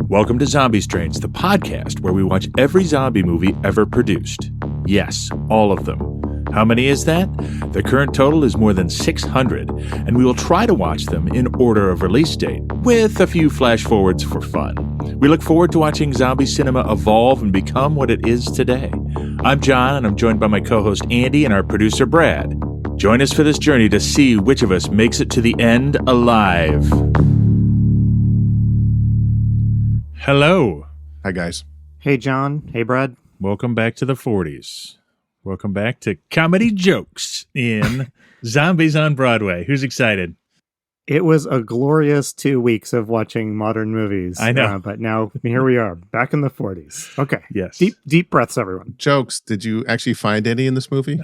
Welcome to Zombie Strains, the podcast where we watch every zombie movie ever produced. Yes, all of them. How many is that? The current total is more than 600, and we will try to watch them in order of release date, with a few flash forwards for fun. We look forward to watching zombie cinema evolve and become what it is today. I'm John, and I'm joined by my co-host Andy and our producer Brad. Join us for this journey to see which of us makes it to the end alive. Hello. Hi, guys. Hey, John. Hey, Brad. Welcome back to the 40s. Welcome back to comedy jokes in Zombies on Broadway. Who's excited? It was a glorious 2 weeks of watching modern movies. I know. But now here we are, back in the 40s. Okay. Yes. Deep breaths, everyone. Jokes. Did you actually find any in this movie?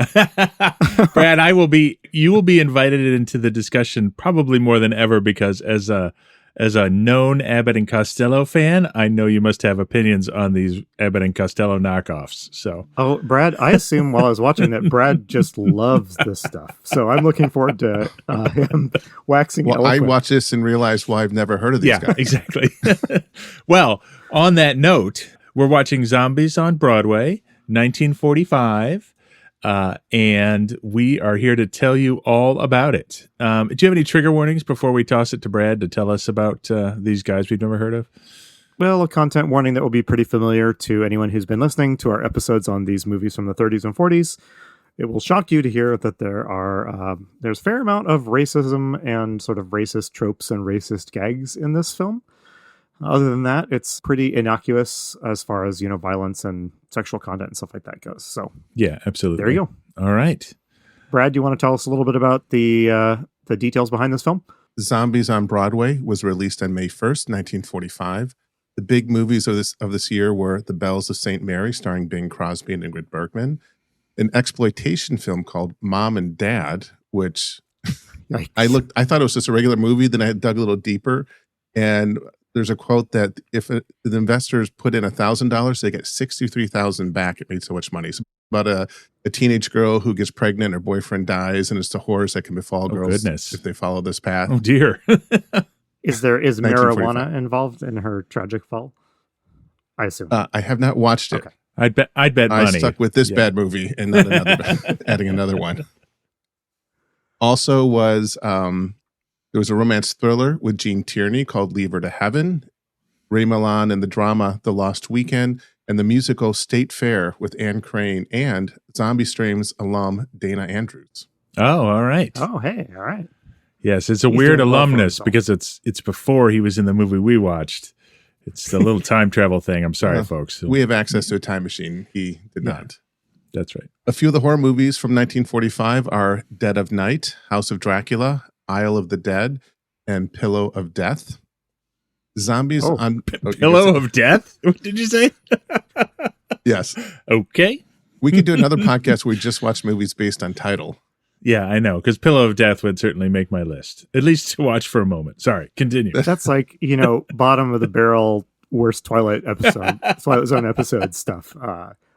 Brad, you will be invited into the discussion probably more than ever because as a known Abbott and Costello fan, I know you must have opinions on these Abbott and Costello knockoffs. So, Brad, I assume while I was watching that Brad just loves this stuff. So I'm looking forward to him waxing eloquent. I watched this and realized, I've never heard of these guys. Exactly. Well, on that note, we're watching Zombies on Broadway, 1945. And we are here to tell you all about it. Do you have any trigger warnings before we toss it to Brad to tell us about these guys we've never heard of? Well, a content warning that will be pretty familiar to anyone who's been listening to our episodes on these movies from the 30s and 40s. It will shock you to hear that there's a fair amount of racism and sort of racist tropes and racist gags in this film. Other than that, it's pretty innocuous as far as, violence and sexual content and stuff like that goes. So yeah, absolutely. There you go. All right. Brad, do you want to tell us a little bit about the details behind this film? Zombies on Broadway was released on May 1st, 1945. The big movies of this year were The Bells of St. Mary, starring Bing Crosby and Ingrid Bergman, an exploitation film called Mom and Dad, which I thought it was just a regular movie. Then I dug a little deeper, and there's a quote that if the investors put in $1,000, they get $63,000 back. It made so much money. It's about a teenage girl who gets pregnant, her boyfriend dies, and it's the horrors that can befall girls if they follow this path. Oh dear. Is marijuana involved in her tragic fall? I assume. I have not watched it. Okay. I'd bet money. I stuck with this bad movie and not adding another one. Also was there was a romance thriller with Gene Tierney called Leave Her to Heaven, Ray Milland and the drama The Lost Weekend, and the musical State Fair with Anne Crane and Zombie Strains alum Dana Andrews. Oh, all right. Oh, hey, all right. Yes, it's a weird alumnus because it's before he was in the movie we watched. It's a little time travel thing. I'm sorry, folks. We have access to a time machine. He did not. That's right. A few of the horror movies from 1945 are Dead of Night, House of Dracula, Isle of the Dead, and Pillow of Death. Zombies on Pillow of Death? What did you say? Yes. Okay. We could do another podcast where we just watch movies based on title. Yeah, I know, because Pillow of Death would certainly make my list, at least to watch for a moment. Sorry, continue. That's like, bottom of the barrel worst Twilight Zone episode stuff.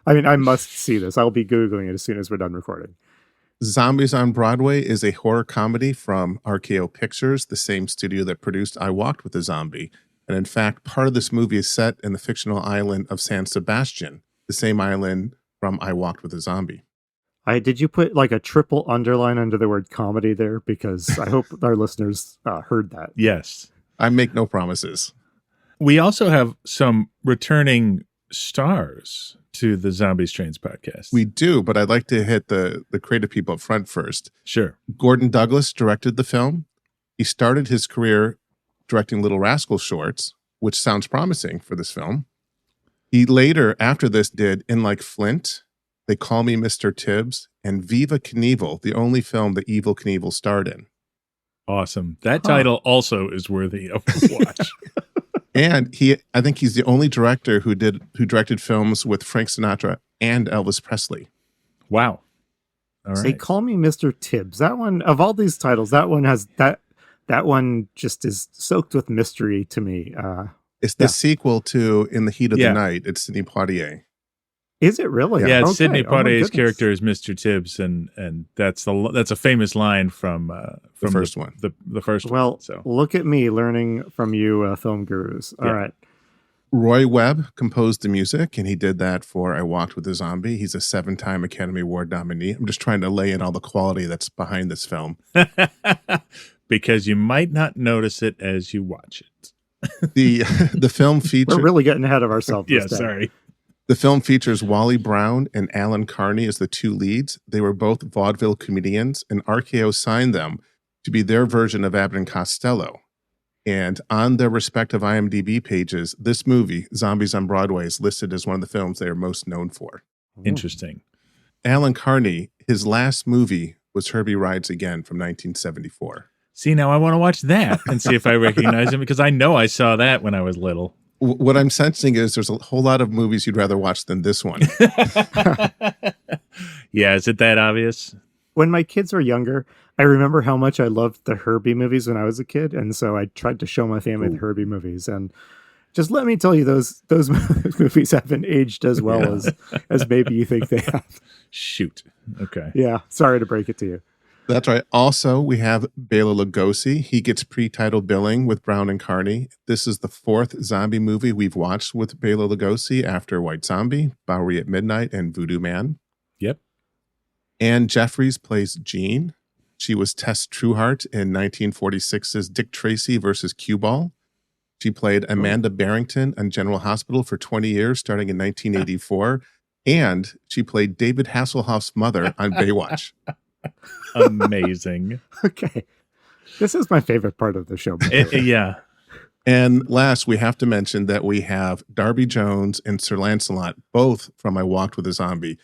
I must see this. I'll be Googling it as soon as we're done recording. Zombies on Broadway is a horror comedy from RKO Pictures, the same studio that produced I Walked with a Zombie. And in fact, part of this movie is set in the fictional island of San Sebastian, the same island from I Walked with a Zombie. Did you put like a triple underline under the word comedy there? Because I hope our listeners heard that. Yes. I make no promises. We also have some returning stars to the Zombie Strains podcast. We do, but I'd like to hit the creative people up front first. Sure. Gordon Douglas directed the film. He started his career directing Little Rascal shorts, which sounds promising for this film. He later, after this, did In Like Flint, They Call Me Mr. Tibbs, and Viva Knievel, the only film that Evel Knievel starred in. Awesome. That title also is worthy of a watch. And I think he's the only director who directed films with Frank Sinatra and Elvis Presley. Wow. All right. They Call Me Mr. Tibbs. That one, of all these titles, that one has that one just is soaked with mystery to me. It's the sequel to In the Heat of the Night. It's Sidney Poitier. Is it really? Yeah, it's Sidney Poitier's character is Mr. Tibbs, and that's a famous line from the first one. The first one. Well, so look at me learning from you, film gurus. All right. Roy Webb composed the music, and he did that for I Walked with a Zombie. He's a 7-time Academy Award nominee. I'm just trying to lay in all the quality that's behind this film. Because you might not notice it as you watch it. The film features... We're really getting ahead of ourselves. Yeah, sorry. The film features Wally Brown and Alan Carney as the two leads. They were both vaudeville comedians, and RKO signed them to be their version of Abbott and Costello. And on their respective IMDb pages, this movie, Zombies on Broadway, is listed as one of the films they are most known for. Interesting. Alan Carney, his last movie was Herbie Rides Again from 1974. See, now I want to watch that and see if I recognize him, because I know I saw that when I was little. What I'm sensing is there's a whole lot of movies you'd rather watch than this one. Yeah, is it that obvious? When my kids were younger, I remember how much I loved the Herbie movies when I was a kid. And so I tried to show my family the Herbie movies. And just let me tell you, those movies haven't aged as well as maybe you think they have. Shoot. Okay. Yeah. Sorry to break it to you. That's right. Also, we have Bela Lugosi. He gets pre-title billing with Brown and Carney. This is the 4th zombie movie we've watched with Bela Lugosi after White Zombie, Bowery at Midnight, and Voodoo Man. Yep. Anne Jeffries plays Jean. She was Tess Trueheart in 1946's Dick Tracy versus Cue Ball. She played Amanda Barrington on General Hospital for 20 years, starting in 1984. And she played David Hasselhoff's mother on Baywatch. Amazing. Okay. This is my favorite part of the show. Yeah. And last, we have to mention that we have Darby Jones and Sir Lancelot, both from I Walked with a Zombie.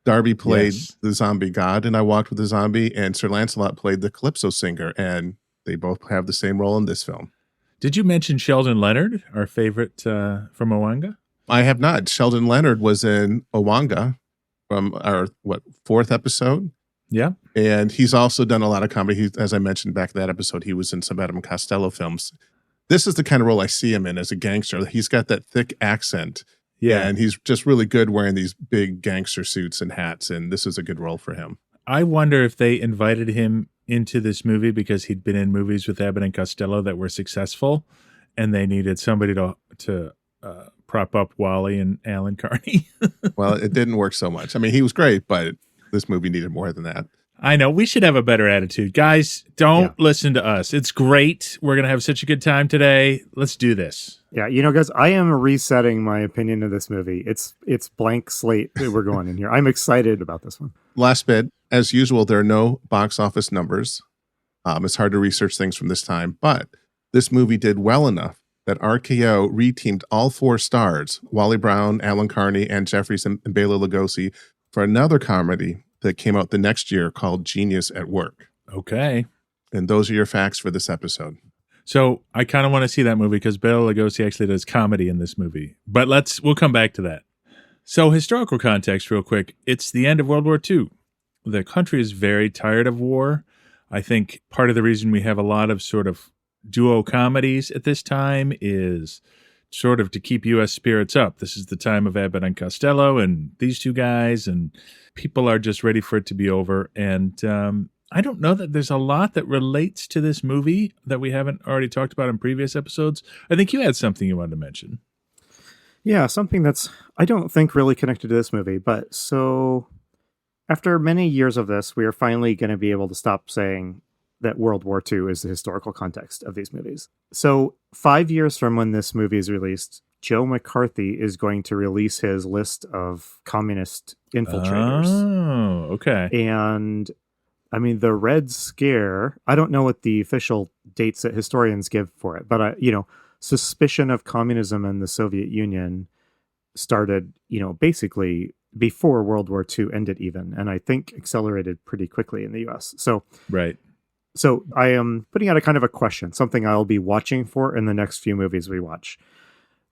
Darby played the zombie god in I Walked with a Zombie, and Sir Lancelot played the Calypso singer, and they both have the same role in this film. Did you mention Sheldon Leonard, our favorite from Owanga? I have not. Sheldon Leonard was in Owanga from our, 4th episode? Yeah. And he's also done a lot of comedy. As I mentioned back in that episode, he was in some Abbott and Costello films. This is the kind of role I see him in as a gangster. He's got that thick accent. Yeah. And he's just really good wearing these big gangster suits and hats. And this is a good role for him. I wonder if they invited him into this movie because he'd been in movies with Abbott and Costello that were successful, and they needed somebody to prop up Wally and Alan Carney. Well, it didn't work so much. I mean, he was great, but this movie needed more than that. I know. We should have a better attitude. Guys, don't listen to us. It's great. We're going to have such a good time today. Let's do this. Yeah, guys, I am resetting my opinion of this movie. It's blank slate that we're going in here. I'm excited about this one. Last bit, as usual, there are no box office numbers. It's hard to research things from this time, but this movie did well enough that RKO reteamed all 4 stars, Wally Brown, Alan Carney, Anne Jeffries, and Bela Lugosi, for another comedy that came out the next year called Genius at Work. Okay. And those are your facts for this episode. So I kind of want to see that movie because Bela Lugosi actually does comedy in this movie. But we'll come back to that. So historical context real quick. It's the end of World War II. The country is very tired of war. I think part of the reason we have a lot of sort of duo comedies at this time is sort of to keep U.S. spirits up. This is the time of Abbott and Costello and these two guys, and people are just ready for it to be over. And I don't know that there's a lot that relates to this movie that we haven't already talked about in previous episodes. I think you had something you wanted to mention. Yeah, something that's, I don't think really connected to this movie. But so after many years of this, we are finally going to be able to stop saying that World War II is the historical context of these movies. So 5 years from when this movie is released, Joe McCarthy is going to release his list of communist infiltrators. Oh, okay. And I mean, the Red Scare, I don't know what the official dates that historians give for it, but suspicion of communism in the Soviet Union started, basically before World War II ended even, and I think accelerated pretty quickly in the US. So right. So I am putting out a kind of a question, something I'll be watching for in the next few movies we watch.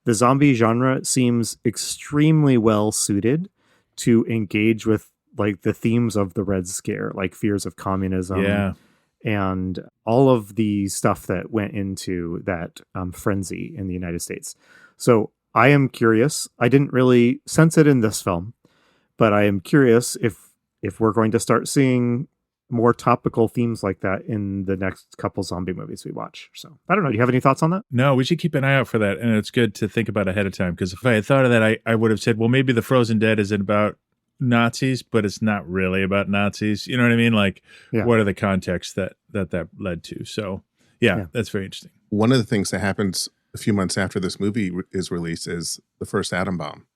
The zombie genre seems extremely well suited to engage with like the themes of the Red Scare, like fears of communism and all of the stuff that went into that frenzy in the United States. So I am curious. I didn't really sense it in this film, but I am curious if we're going to start seeing more topical themes like that in the next couple zombie movies we watch. So I don't know. Do you have any thoughts on that? No, we should keep an eye out for that. And it's good to think about ahead of time, because if I had thought of that, I would have said, well, maybe The Frozen Dead isn't about Nazis, but it's not really about Nazis. You know what I mean? Like, what are the contexts that led to? So yeah, that's very interesting. One of the things that happens a few months after this movie is released is the first atom bomb.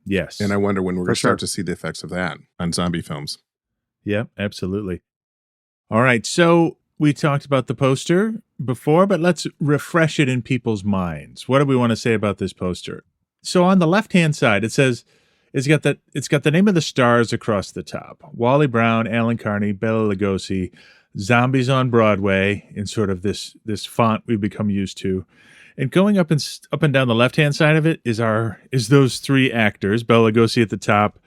Yes. And I wonder when we're going to start to see the effects of that on zombie films. Yeah, absolutely. All right. So we talked about the poster before, but let's refresh it in people's minds. What do we want to say about this poster? So on the left-hand side, it says it's got the name of the stars across the top. Wally Brown, Alan Carney, Bela Lugosi, Zombies on Broadway in sort of this font we've become used to. And going up and down the left-hand side of it is those three actors, Bela Lugosi at the top,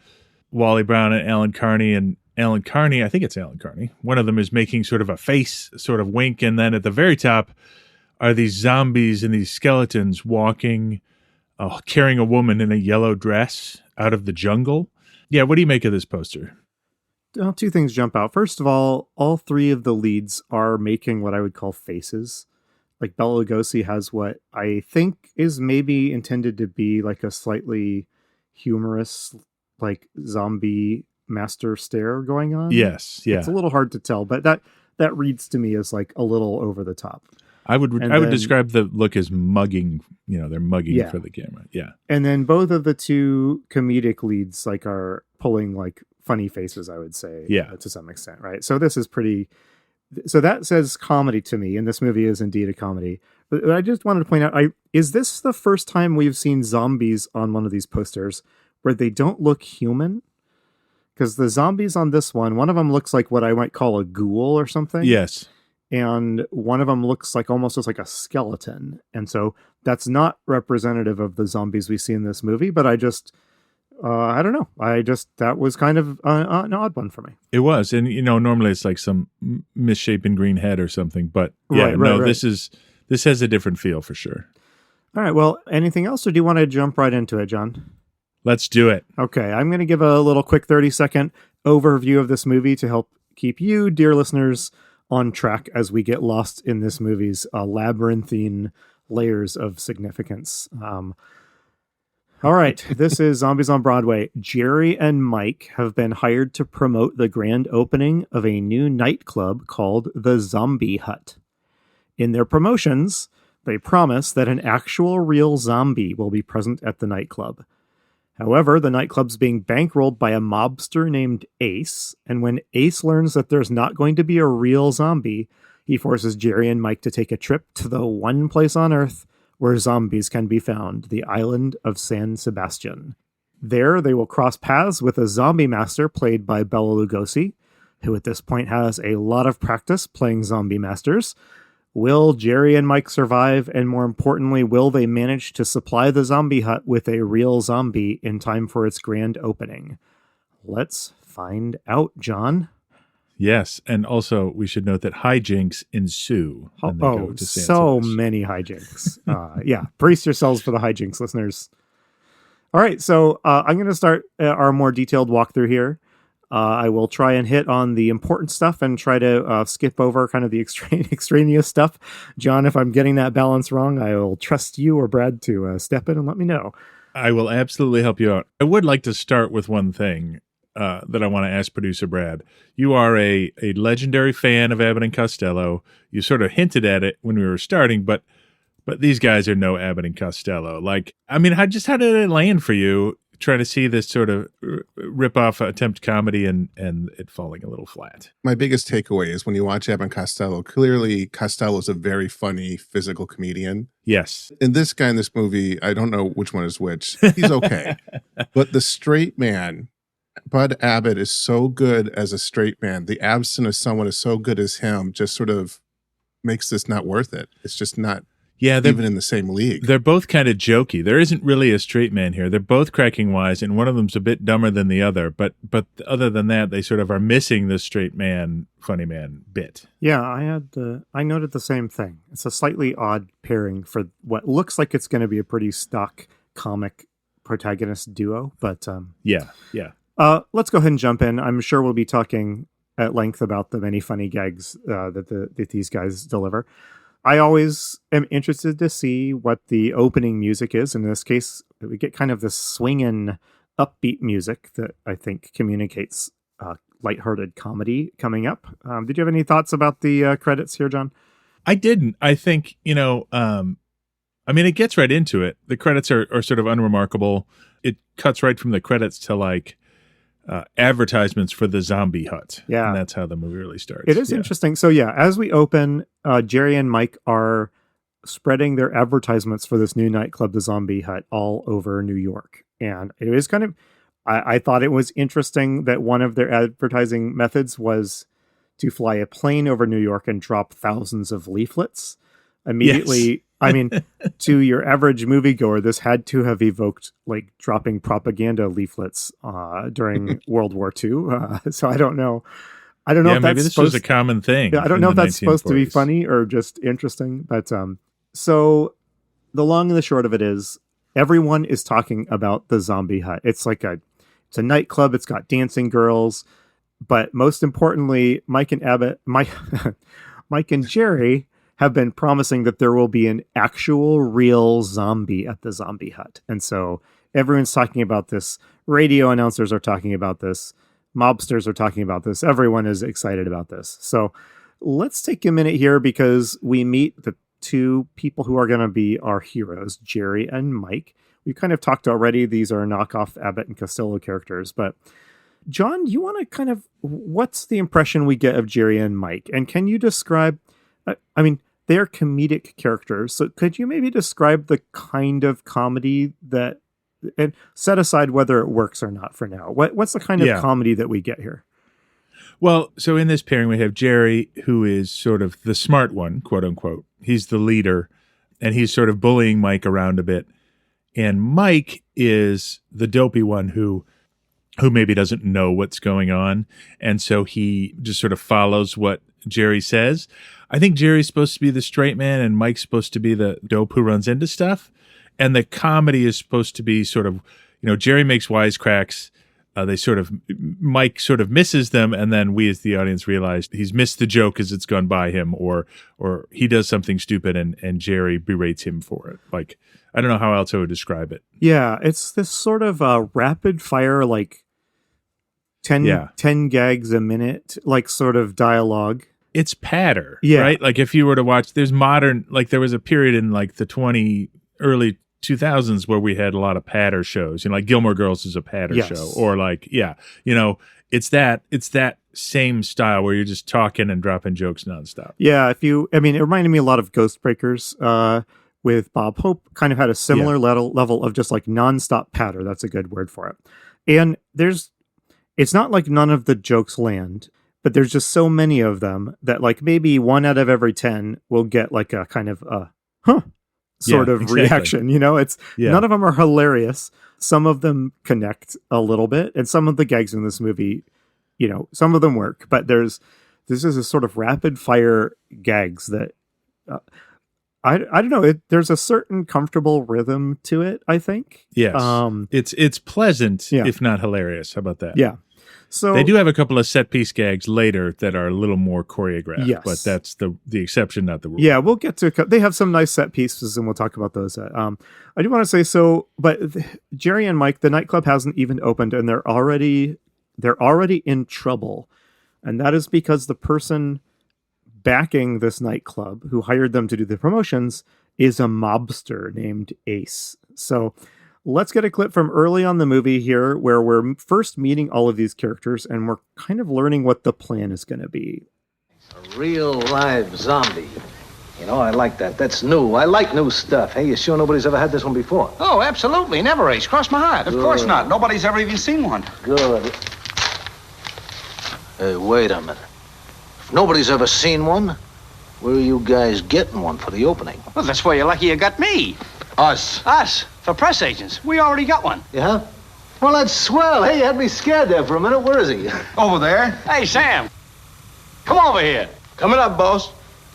Wally Brown and Alan Carney. And Alan Carney, I think it's Alan Carney, one of them is making sort of a face, sort of wink. And then at the very top are these zombies and these skeletons walking, carrying a woman in a yellow dress out of the jungle. Yeah, what do you make of this poster? Well, two things jump out. First of all three of the leads are making what I would call faces. Like Bela Lugosi has what I think is maybe intended to be like a slightly humorous, like zombie master stare going on. Yes, yeah. It's a little hard to tell, but that reads to me as like a little over the top. I would describe the look as mugging. You know, they're mugging for the camera. Yeah. And then both of the two comedic leads like are pulling like funny faces, I would say. Yeah. To some extent, right? So this is pretty. So that says comedy to me, and this movie is indeed a comedy. But I just wanted to point out, is this the first time we've seen zombies on one of these posters where they don't look human? Because the zombies on this one of them looks like what I might call a ghoul or something. Yes. And one of them looks like almost like a skeleton. And so that's not representative of the zombies we see in this movie, but I just... I don't know. That was kind of an odd one for me. It was. And, normally it's like some misshapen green head or something. But yeah, right. This has a different feel for sure. All right. Well, anything else, or do you want to jump right into it, John? Let's do it. Okay. I'm going to give a little quick 30-second overview of this movie to help keep you, dear listeners, on track as we get lost in this movie's labyrinthine layers of significance. All right, this is Zombies on Broadway. Jerry and Mike have been hired to promote the grand opening of a new nightclub called the Zombie Hut. In their promotions, they promise that an actual real zombie will be present at the nightclub. However, the nightclub's being bankrolled by a mobster named Ace, and when Ace learns that there's not going to be a real zombie, he forces Jerry and Mike to take a trip to the one place on Earth where zombies can be found, the island of San Sebastian. There, they will cross paths with a zombie master played by Bela Lugosi, who at this point has a lot of practice playing zombie masters. Will Jerry and Mike survive? And more importantly, will they manage to supply the zombie hut with a real zombie in time for its grand opening? Let's find out, John. Yes, and also we should note that hijinks ensue when they go to San Sebastian. Many hijinks. Brace yourselves for the hijinks, listeners. All right, so I'm going to start our more detailed walkthrough here. I will try and hit on the important stuff and try to skip over kind of the extraneous stuff. John, if I'm getting that balance wrong, I will trust you or Brad to step in and let me know. I will absolutely help you out. I would like to start with one thing that I want to ask producer Brad. You are a legendary fan of Abbott and Costello. You sort of hinted at it when we were starting, but these guys are no Abbott and Costello. How did it land for you trying to see this sort of rip-off attempt comedy and it falling a little flat? My biggest takeaway is when you watch Abbott and Costello, clearly Costello is a very funny physical comedian. Yes. And this guy in this movie, I don't know which one is which. He's okay. But the straight man, Bud Abbott, is so good as a straight man. The absence of someone as so good as him just sort of makes this not worth it. It's just not even in the same league. They're both kind of jokey. There isn't really a straight man here. They're both cracking wise, and one of them's a bit dumber than the other. But other than that, they sort of are missing the straight man, funny man bit. Yeah, I noted the same thing. It's a slightly odd pairing for what looks like it's going to be a pretty stock comic protagonist duo. But yeah. Let's go ahead and jump in. I'm sure we'll be talking at length about the many funny gags that these guys deliver. I always am interested to see what the opening music is. In this case, we get kind of this swinging, upbeat music that I think communicates lighthearted comedy coming up. Did you have any thoughts about the credits here, John? I didn't. I think, it gets right into it. The credits are sort of unremarkable. It cuts right from the credits to like advertisements for the zombie hut. Yeah. And that's how the movie really starts. It is interesting. So as we open, Jerry and Mike are spreading their advertisements for this new nightclub, the Zombie Hut, all over New York. And it was kind of, I thought it was interesting that one of their advertising methods was to fly a plane over New York and drop thousands of leaflets immediately. Yes. I mean, to your average moviegoer, this had to have evoked like dropping propaganda leaflets during World War II. So I don't know. If that's maybe this was a common thing. Yeah, I don't know if that's supposed to be funny or just interesting. But so the long and the short of it is, everyone is talking about the Zombie Hut. It's like it's a nightclub. It's got dancing girls, but most importantly, Mike and Jerry have been promising that there will be an actual real zombie at the Zombie Hut. And so everyone's talking about this. Radio announcers are talking about this. Mobsters are talking about this. Everyone is excited about this. So let's take a minute here because we meet the two people who are going to be our heroes, Jerry and Mike. We've kind of talked already. These are knockoff Abbott and Costello characters. But John, you want to what's the impression we get of Jerry and Mike? And can you describe, they're comedic characters. So could you maybe describe the kind of comedy that, and set aside whether it works or not for now, what's the kind of comedy that we get here? Well, so in this pairing, we have Jerry, who is sort of the smart one, quote unquote. He's the leader, and he's sort of bullying Mike around a bit. And Mike is the dopey one who maybe doesn't know what's going on. And so he just sort of follows what Jerry says. I think Jerry's supposed to be the straight man and Mike's supposed to be the dope who runs into stuff. And the comedy is supposed to be sort of, Jerry makes wisecracks. Mike sort of misses them. And then we as the audience realize he's missed the joke as it's gone by him, or he does something stupid and Jerry berates him for it. Like, I don't know how else I would describe it. Yeah. It's this sort of rapid fire, like 10 gags a minute, like sort of dialogue. It's patter, right? Like if you were to watch, there's modern, like there was a period in like the early 2000s where we had a lot of patter shows, like Gilmore Girls is a patter show, or like, it's that same style where you're just talking and dropping jokes nonstop. Yeah. It reminded me a lot of Ghost Breakers, with Bob Hope, kind of had a similar level of just like nonstop patter. That's a good word for it. And it's not like none of the jokes land, but there's just so many of them that like maybe 1 out of every 10 will get like a kind of sort of reaction. None of them are hilarious. Some of them connect a little bit, and some of the gags in this movie, some of them work, but this is a sort of rapid fire gags that I don't know. There's a certain comfortable rhythm to it, I think. Yes. It's pleasant, if not hilarious. How about that? Yeah. So they do have a couple of set piece gags later that are a little more choreographed, but that's the exception, not the rule. Yeah, we'll get to they have some nice set pieces, and we'll talk about those. I do want to say but Jerry and Mike, the nightclub hasn't even opened, and they're already in trouble, and that is because the person backing this nightclub who hired them to do the promotions is a mobster named Ace. So let's get a clip from early on the movie here where we're first meeting all of these characters and we're kind of learning what the plan is going to be. A real live zombie. I like that. That's new. I like new stuff. Hey, you sure nobody's ever had this one before? Oh, absolutely. Never, Ace. Cross my heart. Good. Of course not. Nobody's ever even seen one. Good. Hey, wait a minute. If nobody's ever seen one, where are you guys getting one for the opening? Well, that's why you're lucky you got me. Us? Us. For press agents. We already got one. Yeah? Well, that's swell. Hey, you had me scared there for a minute. Where is he? Over there. Hey, Sam. Come over here. Coming up, boss.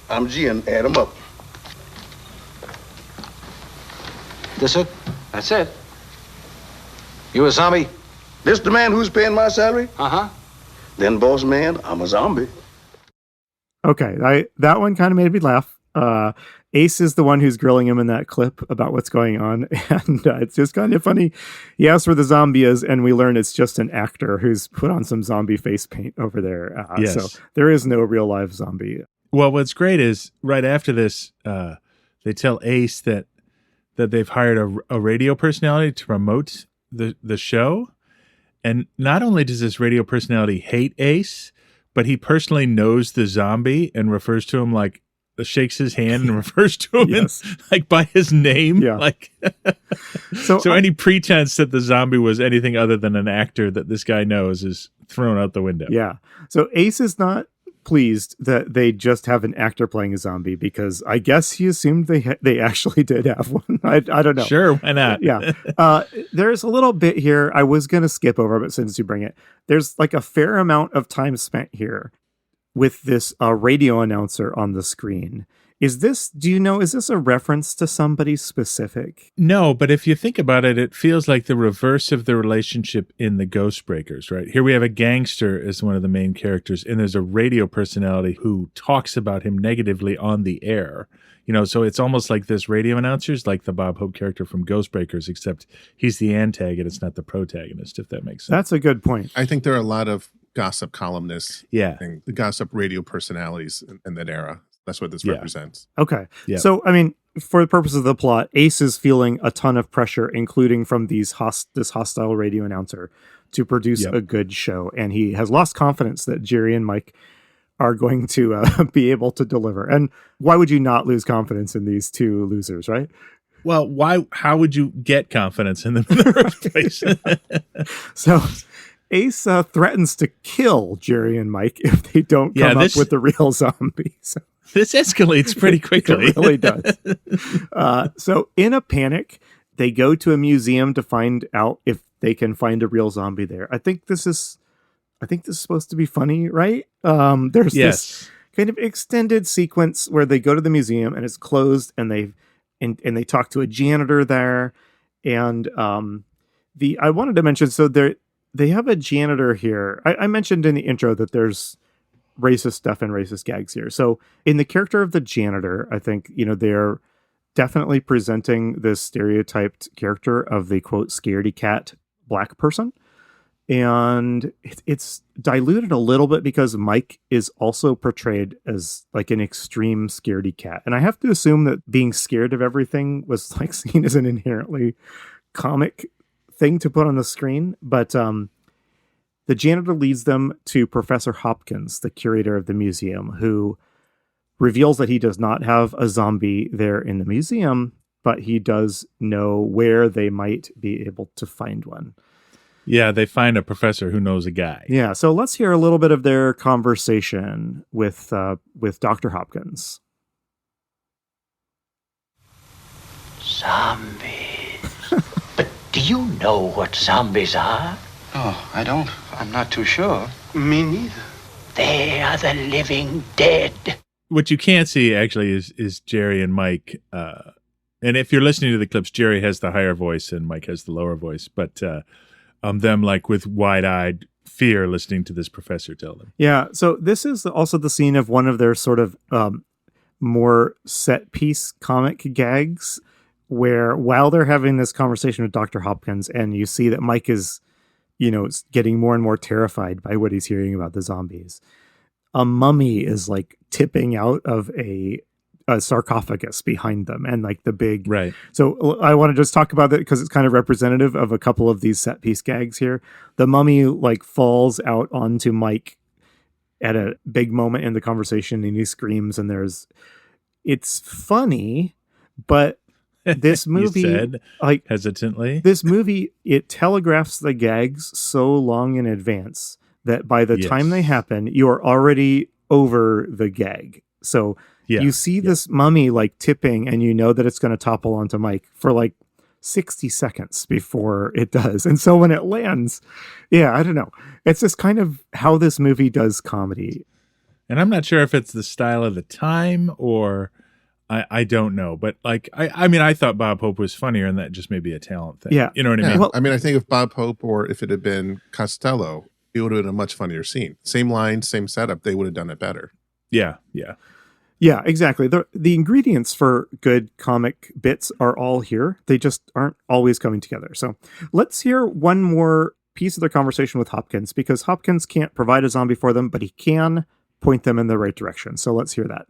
I'm G and add him up. This it? That's it. You a zombie? This the man who's paying my salary? Uh-huh. Then, boss man, I'm a zombie. Okay, that one kind of made me laugh. Ace is the one who's grilling him in that clip about what's going on, and it's just kind of funny. He asks where the zombie is, and we learn it's just an actor who's put on some zombie face paint over there. Yes. So there is no real live zombie. Well, what's great is right after this, they tell Ace that they've hired a radio personality to promote the show. And not only does this radio personality hate Ace, but he personally knows the zombie and refers to him like, shakes his hand and refers to him Yes. like by his name. Yeah. Like, So any pretense that the zombie was anything other than an actor that this guy knows is thrown out the window. Yeah. So Ace is not pleased that they just have an actor playing a zombie, because I guess he assumed they actually did have one. I don't know. Sure, why not? Yeah. There's a little bit here I was going to skip over, but since you bring it, there's like a fair amount of time spent here with this radio announcer on the screen. Is this a reference to somebody specific? No, but if you think about it, it feels like the reverse of the relationship in the Ghost Breakers, right? Here we have a gangster as one of the main characters, and there's a radio personality who talks about him negatively on the air. So it's almost like this radio announcer is like the Bob Hope character from Ghost Breakers, except he's the antagonist, not the protagonist, if that makes sense. That's a good point. I think there are a lot of gossip columnists. Yeah. And the gossip radio personalities in that era. That's what this represents. Okay. Yeah. So, I mean, for the purpose of the plot, Ace is feeling a ton of pressure, including from this hostile radio announcer, to produce a good show. And he has lost confidence that Jerry and Mike are going to be able to deliver. And why would you not lose confidence in these two losers, right? Well, how would you get confidence in them in the first place? So Ace threatens to kill Jerry and Mike if they don't come up with the real zombie. So this escalates pretty quickly. It really does. So in a panic, they go to a museum to find out if they can find a real zombie there. I think this is supposed to be funny, right? There's this kind of extended sequence where they go to the museum and it's closed, and they talk to a janitor there. And I wanted to mention, so they have a janitor here. I mentioned in the intro that there's racist stuff and racist gags here. So in the character of the janitor, I think, they're definitely presenting this stereotyped character of the quote scaredy cat black person. And it's diluted a little bit because Mike is also portrayed as like an extreme scaredy cat. And I have to assume that being scared of everything was like seen as an inherently comic thing to put on the screen. But the janitor leads them to Professor Hopkins, the curator of the museum, who reveals that he does not have a zombie there in the museum, but he does know where they might be able to find one. Yeah, they find a professor who knows a guy. Yeah, so let's hear a little bit of their conversation with Dr. Hopkins. Zombies. But do you know what zombies are? Oh, I don't. I'm not too sure. Me neither. They are the living dead. What you can't see actually is Jerry and Mike. And if you're listening to the clips, Jerry has the higher voice and Mike has the lower voice. But them like with wide-eyed fear listening to this professor tell them. Yeah, so this is also the scene of one of their sort of more set-piece comic gags, where while they're having this conversation with Dr. Hopkins, and you see that Mike is, getting more and more terrified by what he's hearing about the zombies, a mummy is like tipping out of a sarcophagus behind them, and like the big right. So I want to just talk about it because it's kind of representative of a couple of these set piece gags here. The mummy like falls out onto Mike at a big moment in the conversation, and he screams, and it's funny, but this movie, you said, like hesitantly, this movie, it telegraphs the gags so long in advance that by the time they happen, you are already over the gag. So you see this mummy like tipping, and you know that it's going to topple onto Mike for like 60 seconds before it does. And so when it lands, I don't know. It's just kind of how this movie does comedy. And I'm not sure if it's the style of the time or I don't know. But like, I mean, I thought Bob Hope was funnier, and that just may be a talent thing. Yeah. You know what I mean? Well, I mean, I think if Bob Hope or if it had been Costello, it would have been a much funnier scene. Same line, same setup. They would have done it better. Yeah. Yeah, exactly. The ingredients for good comic bits are all here. They just aren't always coming together. So let's hear one more piece of their conversation with Hopkins, because Hopkins can't provide a zombie for them, but he can point them in the right direction. So let's hear that.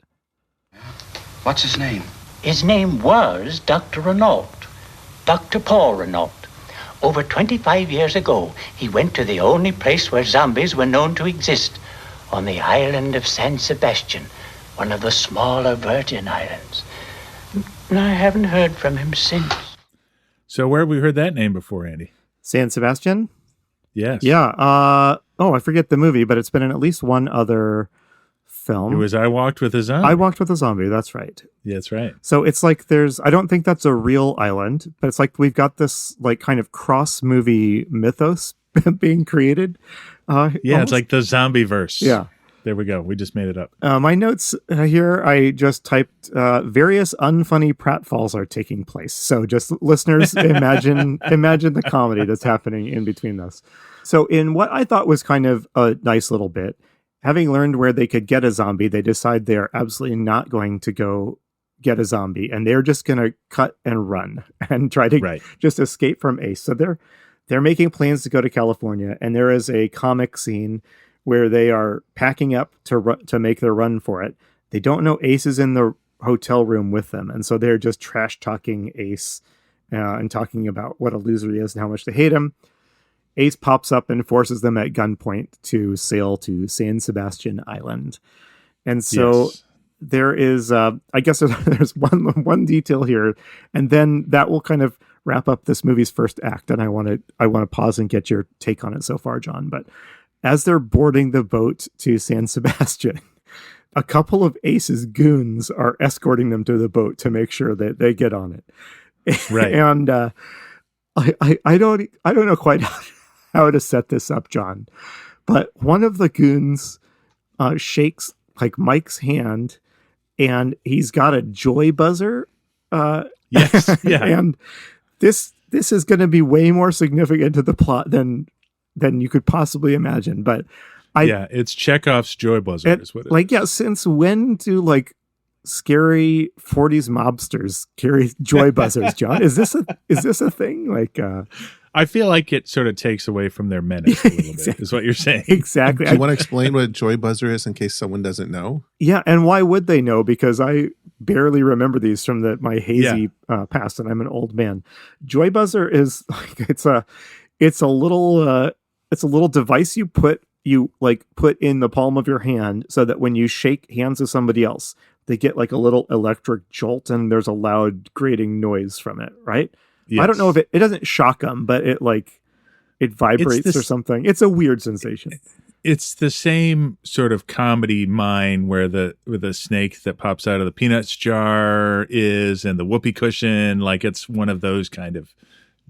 What's his name? His name was Dr. Renault, Dr. Paul Renault. Over 25 years ago, he went to the only place where zombies were known to exist, on the island of San Sebastian, one of the smaller Virgin Islands. And I haven't heard from him since. So where have we heard that name before, Andy? San Sebastian? Yes. Yeah. I forget the movie, but it's been in at least one other film. It was I Walked with a Zombie. I Walked with a Zombie. That's right. Yeah, that's right. So it's like I don't think that's a real island, but it's like we've got this like kind of cross movie mythos being created. Almost. It's like the zombie verse. Yeah. There we go. We just made it up. My notes here, I just typed various unfunny pratfalls are taking place. So just listeners, imagine the comedy that's happening in between this. So in what I thought was kind of a nice little bit, having learned where they could get a zombie, they decide they are absolutely not going to go get a zombie, and they're just going to cut and run and try to just escape from Ace. So they're making plans to go to California, and there is a comic scene where they are packing up to make their run for it. They don't know Ace is in the hotel room with them, and so they're just trash talking Ace and talking about what a loser he is and how much they hate him. Ace pops up and forces them at gunpoint to sail to San Sebastian Island. And so there is, I guess there's one detail here, and then that will kind of wrap up this movie's first act. And I want to pause and get your take on it so far, John. But as they're boarding the boat to San Sebastian, a couple of Ace's goons are escorting them to the boat to make sure that they get on it. Right. And I don't know quite how to set this up, John, but one of the goons shakes like Mike's hand, and he's got a joy buzzer. Yes. Yeah. And this is going to be way more significant to the plot than you could possibly imagine. But it's Chekhov's joy buzzer is what it is. Since when do like scary 40s mobsters carry joy buzzers, John? Is this a thing? Like, I feel like it sort of takes away from their menace a little bit, is what you're saying. Exactly. Do you want to explain what a joy buzzer is in case someone doesn't know? Yeah, and why would they know? Because I barely remember these from my hazy past, and I'm an old man. Joy buzzer is like it's a little device you put in the palm of your hand so that when you shake hands with somebody else, they get like a little electric jolt and there's a loud grating noise from it, right? Yes. I don't know if it doesn't shock them, but it vibrates or something. It's a weird sensation. It's the same sort of comedy mine where the snake that pops out of the peanuts jar is, and the whoopee cushion. Like, it's one of those kind of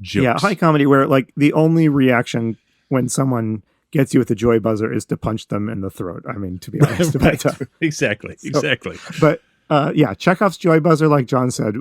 jokes. Yeah, high comedy where like the only reaction when someone gets you with a joy buzzer is to punch them in the throat. I mean, to be honest. Right. Exactly. But Chekhov's joy buzzer, like John said,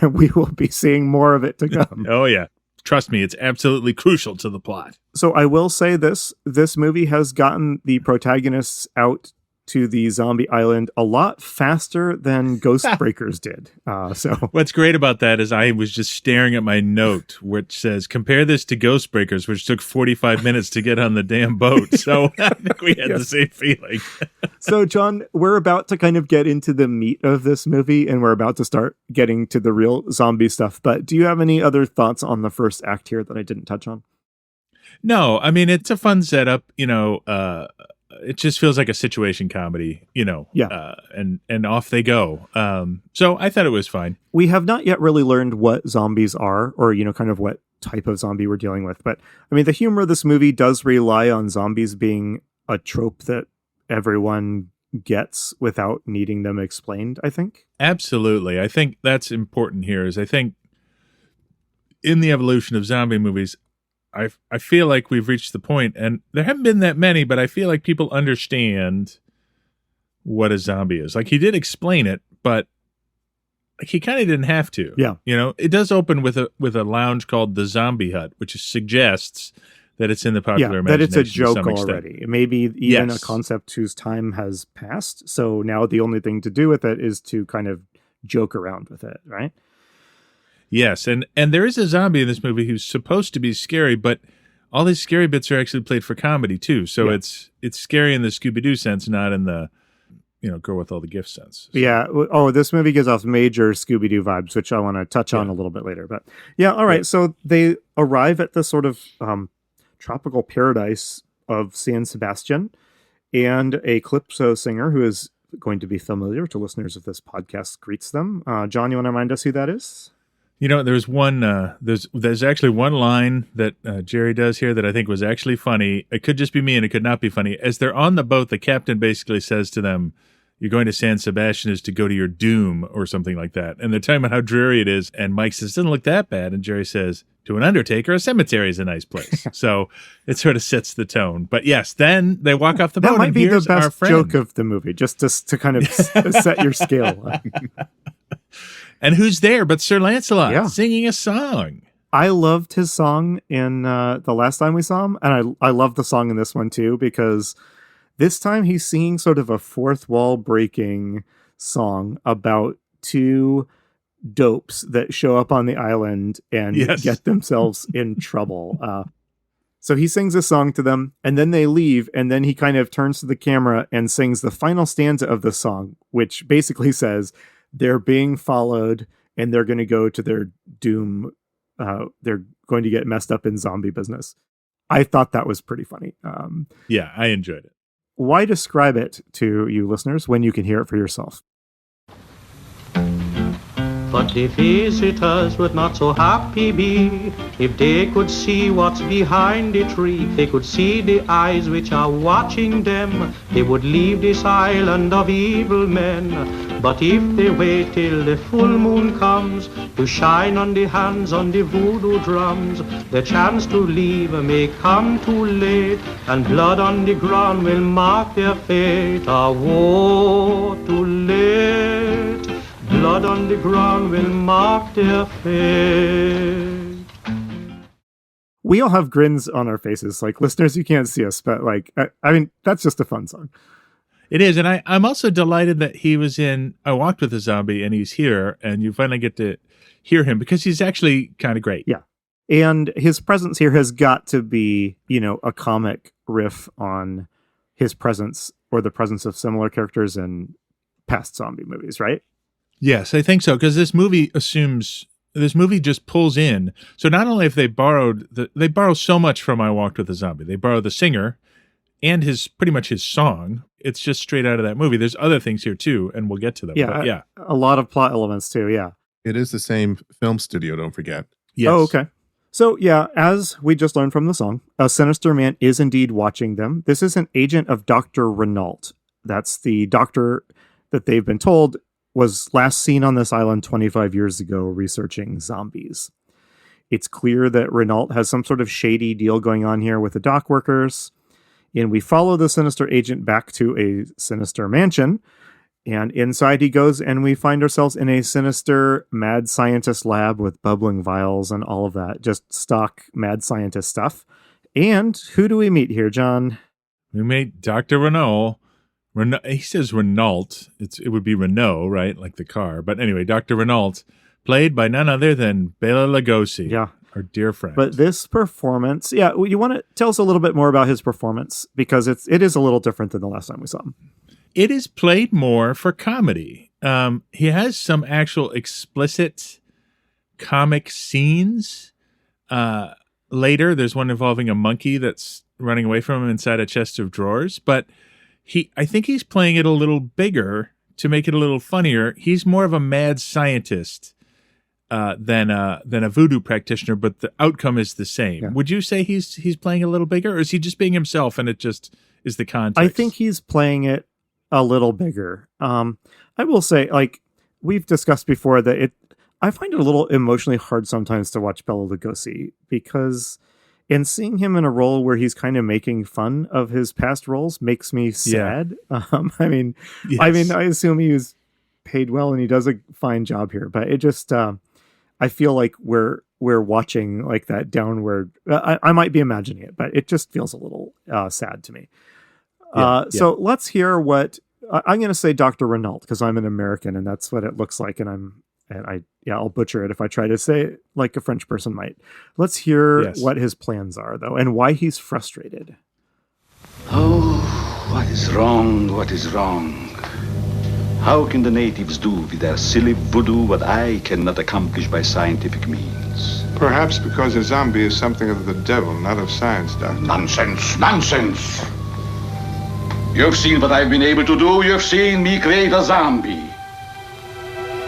we will be seeing more of it to come. Oh, yeah. Trust me, it's absolutely crucial to the plot. So I will say this movie has gotten the protagonists out to the zombie island a lot faster than Ghostbreakers did. So what's great about that is I was just staring at my note, which says, compare this to Ghostbreakers, which took 45 minutes to get on the damn boat. So I think we had the same feeling. So, John, we're about to kind of get into the meat of this movie, and we're about to start getting to the real zombie stuff. But do you have any other thoughts on the first act here that I didn't touch on? No, I mean, it's a fun setup, it just feels like a situation comedy, and off they go. So I thought it was fine. We have not yet really learned what zombies are, or, kind of what type of zombie we're dealing with. But I mean, the humor of this movie does rely on zombies being a trope that everyone gets without needing them explained, I think. Absolutely. I think that's important here is I think in the evolution of zombie movies, I feel like we've reached the point, and there haven't been that many, but I feel like people understand what a zombie is. Like, he did explain it, but like he kind of didn't have to. Yeah. It does open with a lounge called the Zombie Hut, which suggests that it's in the popular that imagination. it's a joke to some extent. already. Maybe even Yes. a concept whose time has passed. So now the only thing to do with it is to kind of joke around with it, right? Yes, and there is a zombie in this movie who's supposed to be scary, but all his scary bits are actually played for comedy too. So it's scary in the Scooby-Doo sense, not in the girl with all the gifts sense. So. Yeah. Oh, this movie gives off major Scooby-Doo vibes, which I want to touch on a little bit later. But yeah, all right. Yeah. So they arrive at the sort of tropical paradise of San Sebastian, and a calypso singer who is going to be familiar to listeners of this podcast greets them. John, you want to remind us who that is? There's one. There's actually one line that Jerry does here that I think was actually funny. It could just be me, and it could not be funny. As they're on the boat, the captain basically says to them, "You're going to San Sebastian is to go to your doom," or something like that. And they're talking about how dreary it is. And Mike says, "Doesn't look that bad." And Jerry says, "To an undertaker, a cemetery is a nice place." So it sort of sets the tone. But yes, then they walk off the boat. That might and be the here's our best friend. joke of the movie, just to kind of set your scale. And who's there but Sir Lancelot singing a song? I loved his song in the last time we saw him, and I love the song in this one too, because this time he's singing sort of a fourth wall breaking song about two dopes that show up on the island and get themselves in trouble. So he sings a song to them, and then they leave, and then he kind of turns to the camera and sings the final stanza of the song, which basically says they're being followed and they're going to go to their doom. They're going to get messed up in zombie business. I thought that was pretty funny. Yeah, I enjoyed it. Why describe it to you listeners when you can hear it for yourself? But the visitors would not so happy be if they could see what's behind the tree. They could see the eyes which are watching them. They would leave this island of evil men. But if they wait till the full moon comes to shine on the hands on the voodoo drums, the chance to leave may come too late, and blood on the ground will mark their fate. Ah, woe, too late. Blood on the ground will mark their fate. We all have grins on our faces. Like, listeners, you can't see us, but like, I mean, that's just a fun song. It is, and I'm also delighted that he was in I Walked with a Zombie, and he's here, and you finally get to hear him, because he's actually kind of great. Yeah. And his presence here has got to be, a comic riff on his presence or the presence of similar characters in past zombie movies, right? Yes, I think so, because this movie just pulls in. So not only have they borrow so much from I Walked with a Zombie, they borrow the singer and pretty much his song. It's just straight out of that movie. There's other things here too, and we'll get to them. Yeah, a lot of plot elements too. Yeah, it is the same film studio. Don't forget. Yes. Oh, okay. So yeah, as we just learned from the song, a sinister man is indeed watching them. This is an agent of Dr. Renault. That's the doctor that they've been told was last seen on this island 25 years ago researching zombies. It's clear that Renault has some sort of shady deal going on here with the dock workers. And we follow the sinister agent back to a sinister mansion. And inside he goes, and we find ourselves in a sinister mad scientist lab with bubbling vials and all of that. Just stock mad scientist stuff. And who do we meet here, John? We meet Dr. Renault. He says Renault. It would be Renault, right? Like the car. But anyway, Dr. Renault, played by none other than Bela Lugosi. Yeah. Our dear friend. But this performance, you want to tell us a little bit more about his performance, because it is a little different than the last time we saw him. It is played more for comedy. He has some actual explicit comic scenes. Later, there's one involving a monkey that's running away from him inside a chest of drawers. But I think he's playing it a little bigger to make it a little funnier. He's more of a mad scientist than a voodoo practitioner, but the outcome is the same. Yeah. Would you say he's playing a little bigger, or is he just being himself and it just is the context? I think he's playing it a little bigger. I will say, like we've discussed before, that I find it a little emotionally hard sometimes to watch Bela Lugosi, because seeing him in a role where he's kind of making fun of his past roles makes me sad. Yeah. I assume he was paid well and he does a fine job here, but it just I feel like we're we're watching like that downward. I might be imagining it, but it just feels a little sad to me. So let's hear what I'm going to say. Dr. Renault, because I'm an American, and that's what it looks like. I'll butcher it if I try to say it like a French person might. Let's hear what his plans are, though, and why he's frustrated. Oh, what is wrong? What is wrong? How can the natives do with their silly voodoo what I cannot accomplish by scientific means? Perhaps because a zombie is something of the devil, not of science, Doctor. Nonsense, nonsense! You've seen what I've been able to do. You've seen me create a zombie.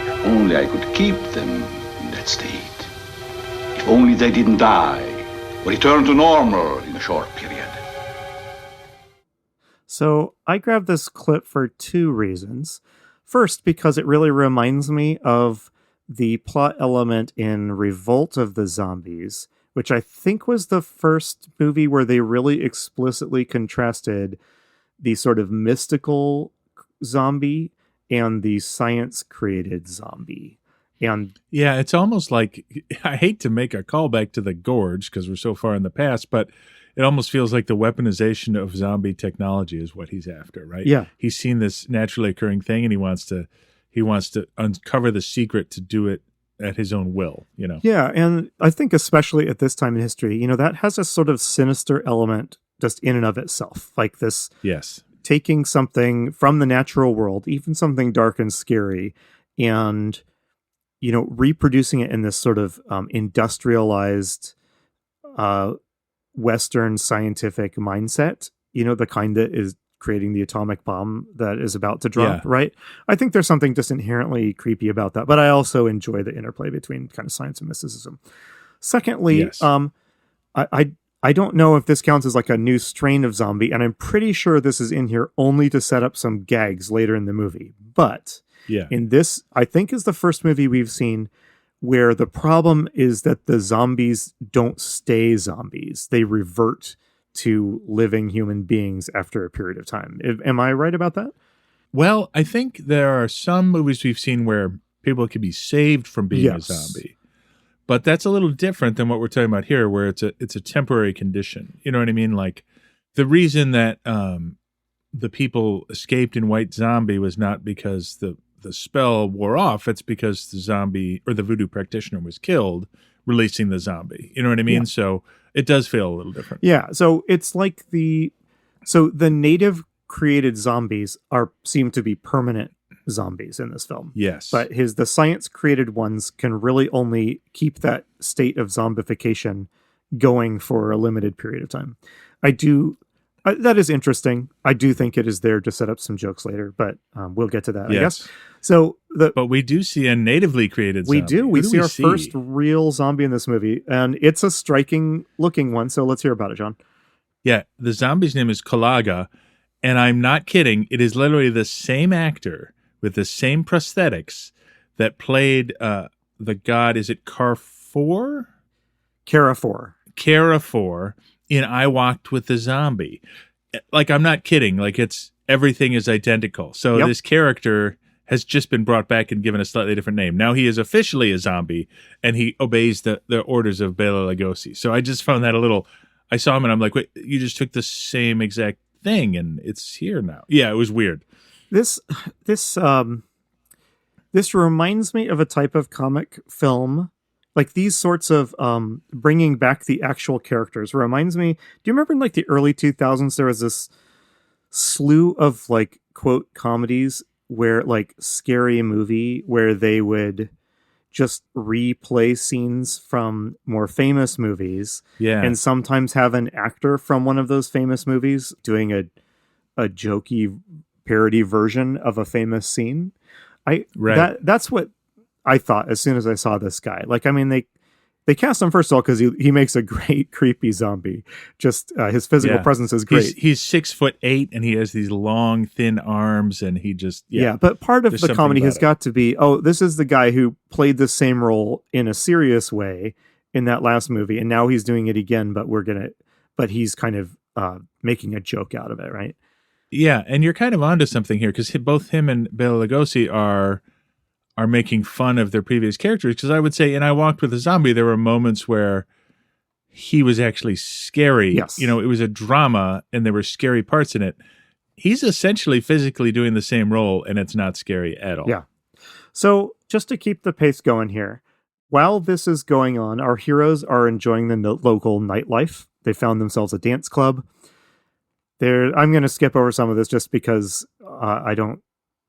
If only I could keep them in that state. If only they didn't die or return to normal in a short period. So I grabbed this clip for two reasons. First, because it really reminds me of the plot element in Revolt of the Zombies, which I think was the first movie where they really explicitly contrasted the sort of mystical zombie and the science-created zombie. And yeah, it's almost like, I hate to make a callback to the Gorge because we're so far in the past, but it almost feels like the weaponization of zombie technology is what he's after, right? Yeah. He's seen this naturally occurring thing, and he wants to uncover the secret to do it at his own will, you know? Yeah, and I think especially at this time in history, you know, that has a sort of sinister element just in and of itself. Like this, taking something from the natural world, even something dark and scary, and, you know, reproducing it in this sort of industrialized Western scientific mindset, you know, the kind that is creating the atomic bomb that is about to drop, right? I think there's something just inherently creepy about that, but I also enjoy the interplay between kind of science and mysticism. Secondly, I don't know if this counts as like a new strain of zombie, and I'm pretty sure this is in here only to set up some gags later in the movie. But in this, I think is the first movie we've seen where the problem is that the zombies don't stay zombies. They revert to living human beings after a period of time. Am I right about that? Well, I think there are some movies we've seen where people can be saved from being a zombie. But that's a little different than what we're talking about here, where it's a temporary condition. You know what I mean? Like the reason that the people escaped in White Zombie was not because the spell wore off. It's because the zombie or the voodoo practitioner was killed, releasing the zombie. You know what I mean? Yeah. So it does feel a little different. Yeah. So it's like the native created zombies seem to be permanent zombies in this film. Yes. But the science created ones can really only keep that state of zombification going for a limited period of time. That is interesting. I do think it is there to set up some jokes later, but we'll get to that, I guess. So but we do see a natively created zombie. We do. We see our first real zombie in this movie, and it's a striking looking one. So let's hear about it, John. Yeah, the zombie's name is Kalaga, and I'm not kidding. It is literally the same actor with the same prosthetics that played the god, is it Carrefour? Carrefour in I Walked with the Zombie. Like, I'm not kidding. Like, everything is identical. So this character has just been brought back and given a slightly different name. Now he is officially a zombie, and he obeys the orders of Bela Lugosi. So I just found that I saw him and I'm like, wait, you just took the same exact thing and it's here now. Yeah, it was weird. This reminds me of a type of comic film, like these sorts of bringing back the actual characters. Reminds me, do you remember in like the early 2000s, there was this slew of like quote comedies where like Scary Movie, where they would just replay scenes from more famous movies, and sometimes have an actor from one of those famous movies doing a jokey parody version of a famous scene. That's what I thought as soon as I saw this guy. Like, I mean, they cast him first of all because he makes a great creepy zombie. Just his physical presence is great. He's 6'8" and he has these long, thin arms, and he just But part of the comedy has got to be, this is the guy who played the same role in a serious way in that last movie, and now he's doing it again. But he's kind of making a joke out of it, right? Yeah, and you're kind of onto something here because both him and Bela Lugosi are are making fun of their previous characters. Because I would say in I Walked with a Zombie, there were moments where he was actually scary. Yes. You know, it was a drama and there were scary parts in it. He's essentially physically doing the same role and it's not scary at all. Yeah. So just to keep the pace going here, while this is going on, our heroes are enjoying the local nightlife. They found themselves a dance club. I'm going to skip over some of this just because I don't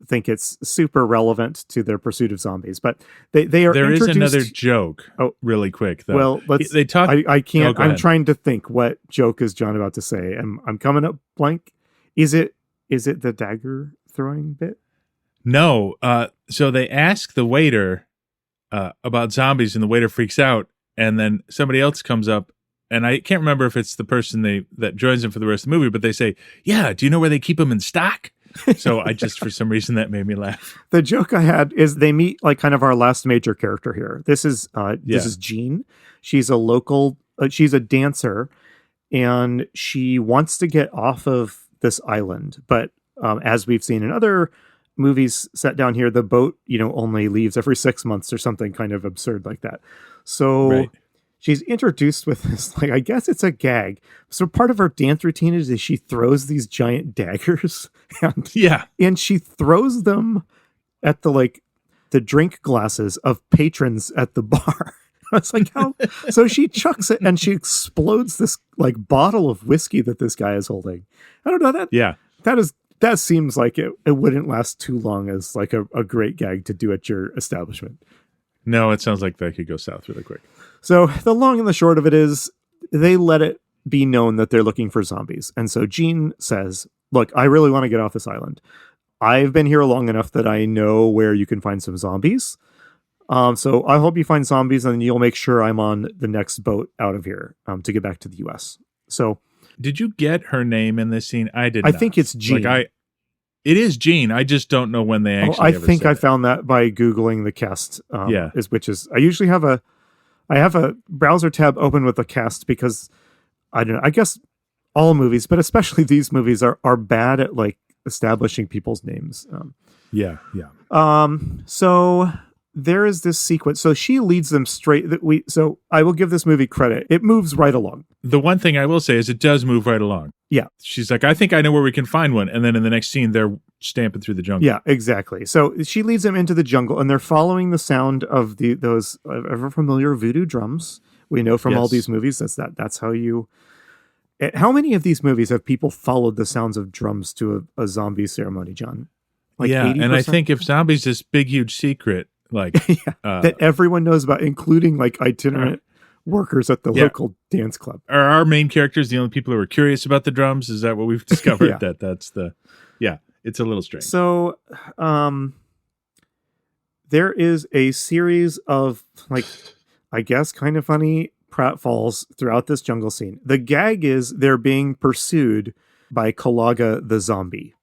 think it's super relevant to their pursuit of zombies, but they are There is introduced... another joke. Really quick though. Well, they talk. I can't. Go I'm ahead. trying to think what joke is John about to say. I'm coming up blank. Is it the dagger throwing bit? No. So they ask the waiter about zombies, and the waiter freaks out, and then somebody else comes up, and I can't remember if it's the person that joins them for the rest of the movie, but they say, "Yeah, do you know where they keep them in stock?" So I just, for some reason, that made me laugh. The joke I had is they meet like kind of our last major character here. This is Jean. She's a local, she's a dancer, and she wants to get off of this island. But as we've seen in other movies set down here, the boat, only leaves every 6 months or something kind of absurd like that. So she's introduced with this, like, I guess it's a gag. So part of her dance routine is she throws these giant daggers and she throws them at the drink glasses of patrons at the bar. I was like, how? So she chucks it and she explodes this like bottle of whiskey that this guy is holding. I don't know that. Yeah. That seems like it wouldn't last too long as like a great gag to do at your establishment. No, it sounds like that could go south really quick. So the long and the short of it is they let it be known that they're looking for zombies. And so Jean says, look, I really want to get off this island. I've been here long enough that I know where you can find some zombies. So I hope you find zombies and you'll make sure I'm on the next boat out of here to get back to the US. So did you get her name in this scene? I did. I think it's Jean. It is Jean. I just don't know when they actually. I think I found that by Googling the cast. Which is I usually have a browser tab open with the cast because I don't know. I guess all movies, but especially these movies are bad at like establishing people's names. So there is this sequence. So she leads them straight. So I will give this movie credit. It moves right along. The one thing I will say is it does move right along. Yeah. She's like, I think I know where we can find one. And then in the next scene, they're stamping through the jungle. Yeah, exactly. So she leads them into the jungle and they're following the sound of those ever familiar voodoo drums. We know from all these movies that's how you... How many of these movies have people followed the sounds of drums to a zombie ceremony, John? Like 80%? And I think if zombies this big, huge secret, like... that everyone knows about, including like itinerant workers at the local dance club. Are our main characters the only people who are curious about the drums? Is that what we've discovered? That's the... Yeah, it's a little strange. So there is a series of, like, I guess kind of funny pratfalls throughout this jungle scene. The gag is they're being pursued by Kalaga the zombie.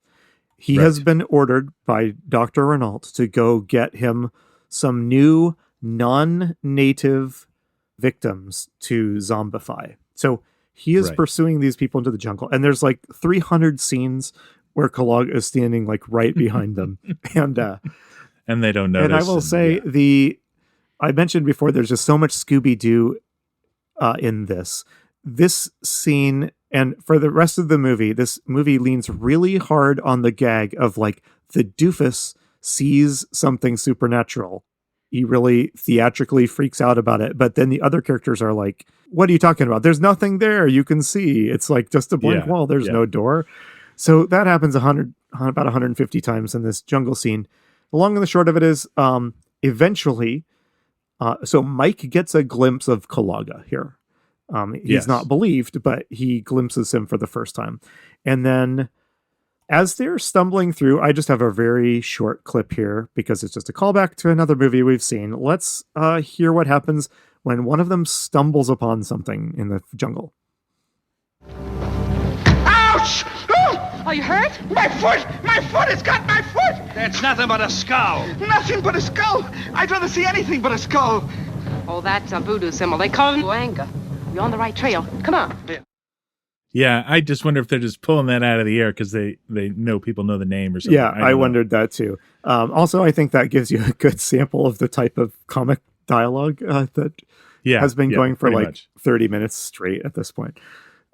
He has been ordered by Dr. Renault to go get him some new non-native victims to zombify. So he is pursuing these people into the jungle. And there's like 300 scenes where Kalaga is standing like right behind them. And they don't notice. And I will say I mentioned before, there's just so much Scooby-Doo in this scene. And for the rest of the movie, this movie leans really hard on the gag of like the doofus sees something supernatural. He really theatrically freaks out about it. But then the other characters are like, what are you talking about? There's nothing there. You can see. It's like just a blank wall. There's no door. So that happens about 150 times in this jungle scene. The long and the short of it is eventually, so Mike gets a glimpse of Kalaga here. He's not believed, but he glimpses him for the first time. And then as they're stumbling through, I just have a very short clip here because it's just a callback to another movie we've seen. Let's hear what happens when one of them stumbles upon something in the jungle. Ouch! Oh! Are you hurt? My foot! My foot! It's got my foot! That's nothing but a skull. Nothing but a skull! I'd rather see anything but a skull. Oh, that's a voodoo symbol. They call it Wanga. You're on the right trail. Come on. Yeah, I just wonder if they're just pulling that out of the air because they know people know the name or something. Yeah, I wondered that too. Also, I think that gives you a good sample of the type of comic dialogue that has been going for like much. 30 minutes straight at this point.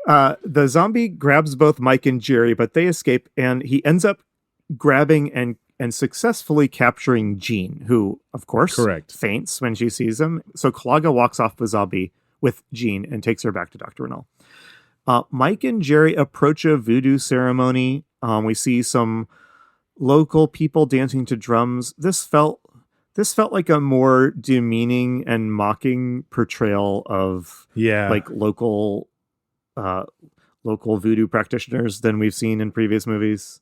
The zombie grabs both Mike and Jerry, but they escape, and he ends up grabbing and successfully capturing Jean, who, of course, faints when she sees him. So Kalaga walks off the zombie with Jean and takes her back to Dr. Renault. Mike and Jerry approach a voodoo ceremony. We see some local people dancing to drums. This felt like a more demeaning and mocking portrayal of like local voodoo practitioners than we've seen in previous movies.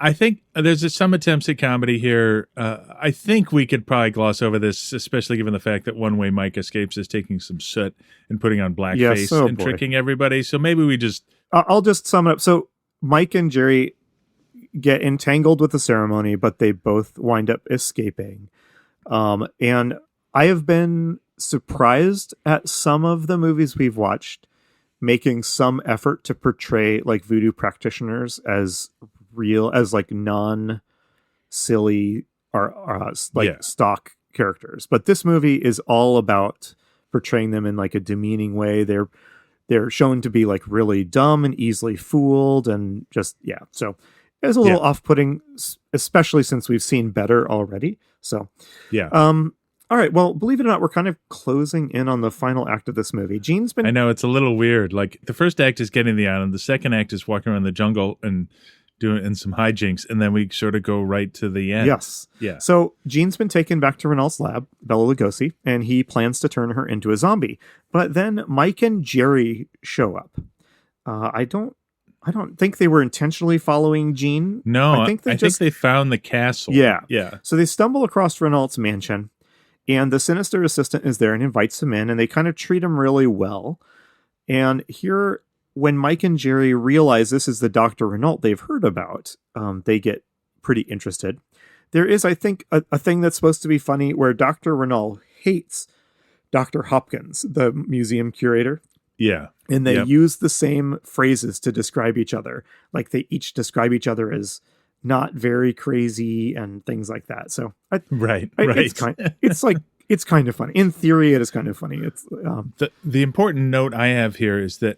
I think there's some attempts at comedy here. I think we could probably gloss over this, especially given the fact that one way Mike escapes is taking some soot and putting on blackface and tricking everybody. So maybe we just... I'll just sum it up. So Mike and Jerry get entangled with the ceremony, but they both wind up escaping. And I have been surprised at some of the movies we've watched making some effort to portray like voodoo practitioners as real, as like non-silly or stock characters. But this movie is all about portraying them in like a demeaning way. They're shown to be like really dumb and easily fooled, and just so it was a little off-putting, especially since we've seen better already. So all right, well, believe it or not, we're kind of closing in on the final act of this movie. Gene's been... I know, it's a little weird. Like, the first act is getting the island. The second act is walking around the jungle and doing some hijinks, and then we sort of go right to the end. Yes. Yeah. So Gene's been taken back to Renault's lab, Bela Lugosi, and he plans to turn her into a zombie. But then Mike and Jerry show up. I don't think they were intentionally following Gene. No, I think they found the castle. Yeah. So they stumble across Renault's mansion, and the sinister assistant is there and invites him in, and they kind of treat him really well. And here, when Mike and Jerry realize this is the Dr. Renault they've heard about, they get pretty interested. There is, I think, a thing that's supposed to be funny where Dr. Renault hates Dr. Hopkins, the museum curator. Yeah. And they use the same phrases to describe each other. Like they each describe each other as not very crazy and things like that. So right. It's kind of funny. In theory, it is kind of funny. It's the important note I have here is that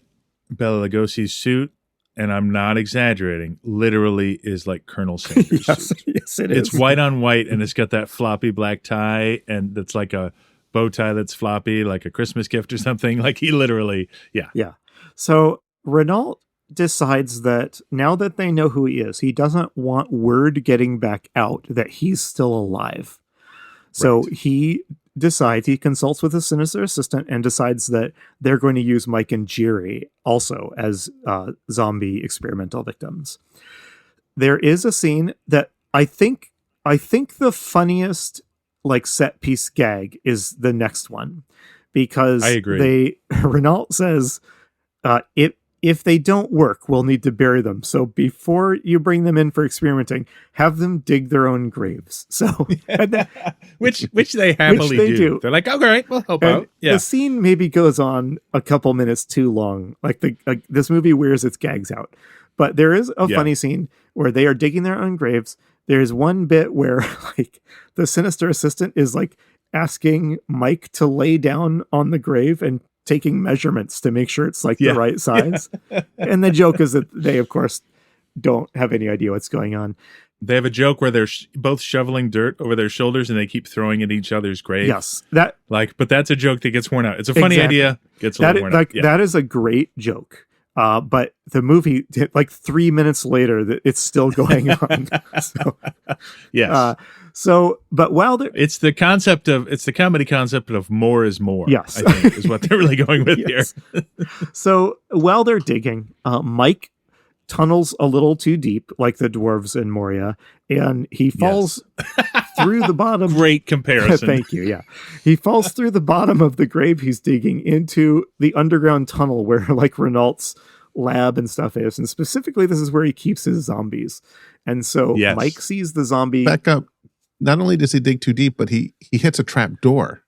Bela Lugosi's suit, and I'm not exaggerating, literally is like Colonel Sanders' suit. Yes, it is. It's white on white, and it's got that floppy black tie, and it's like a bow tie that's floppy, like a Christmas gift or something. Like he literally, Yeah. So Renault decides that now that they know who he is, he doesn't want word getting back out that he's still alive. So he consults with his sinister assistant and decides that they're going to use Mike and Jerry also as zombie experimental victims. There is a scene that I think the funniest like set piece gag is the next one, because I agree. Renault says, if they don't work, we'll need to bury them. So before you bring them in for experimenting, have them dig their own graves. So which they happily do. They're like, all right, we'll help out. Yeah. The scene maybe goes on a couple minutes too long. Like this movie wears its gags out. But there is a funny scene where they are digging their own graves. There's one bit where like the sinister assistant is like asking Mike to lay down on the grave and taking measurements to make sure it's like the right size. And the joke is that they, of course, don't have any idea what's going on. They have a joke where they're both shoveling dirt over their shoulders and they keep throwing at each other's grave. Yes. But that's a joke that gets worn out. It's a funny idea. Gets a little worn out. That is a great joke. But the movie, like 3 minutes later, it's still going on. So, yes. But while it's the comedy concept of more is more. Yes, I think is what they're really going with here. So while they're digging, Mike tunnels a little too deep, like the dwarves in Moria, and he falls through the bottom. Great comparison. Thank you. Yeah, he falls through the bottom of the grave he's digging into the underground tunnel where like Renault's lab and stuff is, and specifically this is where he keeps his zombies. And so Mike sees the zombie. Back up. Not only does he dig too deep, but he hits a trap door.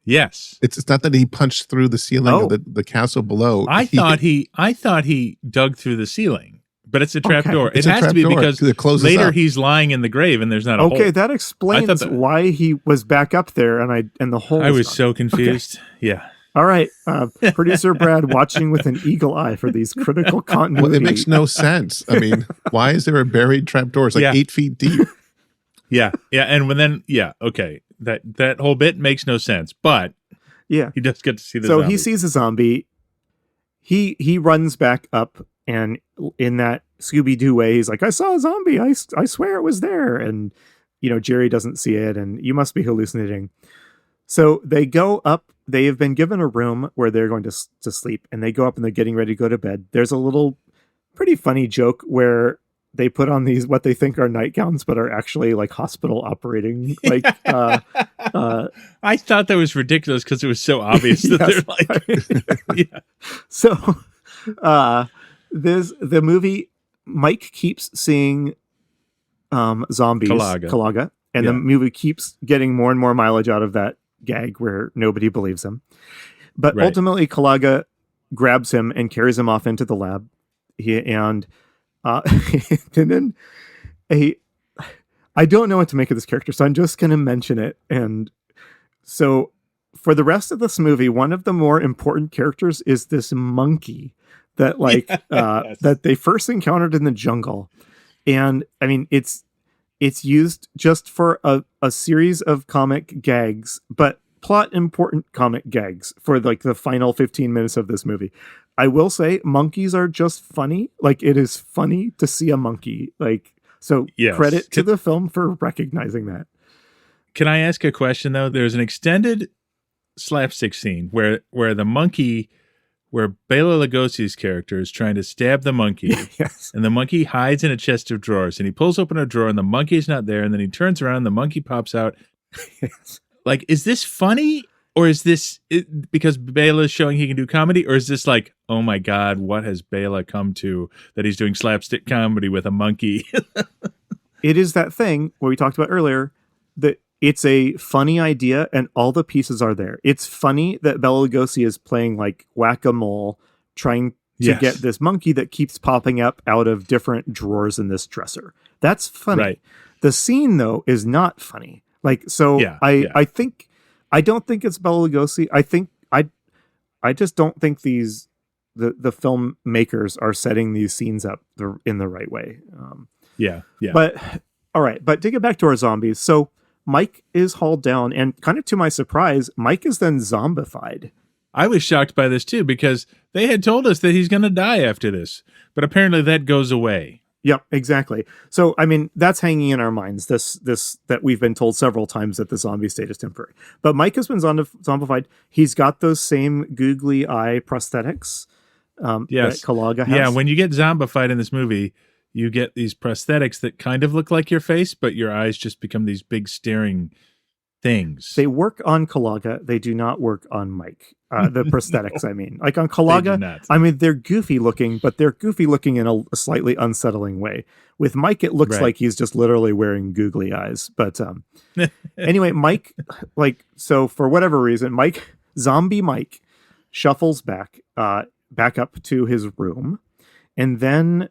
Yes. It's not that he punched through the ceiling of the castle below. I thought he dug through the ceiling, but it's a trap door. It has to be because later he's lying in the grave and there's not a hole. Okay, that explains why he was back up there and the hole. I was so confused. Okay. Yeah. All right, producer Brad watching with an eagle eye for these critical continuity. Well, it makes no sense. I mean, why is there a buried trap door? It's like 8 feet deep. Yeah, okay. That whole bit makes no sense, but yeah, he does get to see the zombie. So he sees a zombie. He runs back up, and in that Scooby-Doo way, he's like, I saw a zombie. I swear it was there. And, Jerry doesn't see it, and you must be hallucinating. So they go up. They have been given a room where they're going to sleep, and they go up and they're getting ready to go to bed. There's a little pretty funny joke where they put on these what they think are nightgowns, but are actually like hospital operating. Like, I thought that was ridiculous because it was so obvious that they're like, yeah. So, the movie. Mike keeps seeing zombies, Kalaga, and the movie keeps getting more and more mileage out of that gag where nobody believes him. But ultimately, Kalaga grabs him and carries him off into the lab. And then I don't know what to make of this character, so I'm just going to mention it. And so for the rest of this movie, one of the more important characters is this monkey that that they first encountered in the jungle. And I mean, it's used just for a series of comic gags, but plot important comic gags for like the final 15 minutes of this movie. I will say monkeys are just funny. Like, it is funny to see a monkey. Like, so credit to the film for recognizing that. Can I ask a question though? There's an extended slapstick scene where the monkey, where Bela Lugosi's character is trying to stab the monkey, and the monkey hides in a chest of drawers, and he pulls open a drawer, and the monkey's not there, and then he turns around, and the monkey pops out. Like, is this funny, or is this because Bela is showing he can do comedy, or is this like, oh my God, what has Bela come to that he's doing slapstick comedy with a monkey? It is that thing where we talked about earlier that it's a funny idea and all the pieces are there. It's funny that Bela Lugosi is playing like whack-a-mole, trying to get this monkey that keeps popping up out of different drawers in this dresser. That's funny. Right. The scene though is not funny. Like, so I don't think it's Bela Lugosi. I just don't think the filmmakers are setting these scenes up in the right way. But all right, but to get back to our zombies. So Mike is hauled down, and kind of to my surprise, Mike is then zombified. I was shocked by this too, because they had told us that he's going to die after this, but apparently that goes away. Yep, exactly. So, I mean, that's hanging in our minds, this that we've been told several times that the zombie state is temporary. But Mike has been zombified. He's got those same googly eye prosthetics that Kalaga has. Yeah, when you get zombified in this movie, you get these prosthetics that kind of look like your face, but your eyes just become these big staring things. They work on Kalaga. They do not work on Mike. The prosthetics, I mean. Like on Kalaga, I mean, they're goofy looking, but they're goofy looking in a slightly unsettling way. With Mike, it looks like he's just literally wearing googly eyes. But anyway, Mike, so for whatever reason, Zombie Mike shuffles back up to his room, and then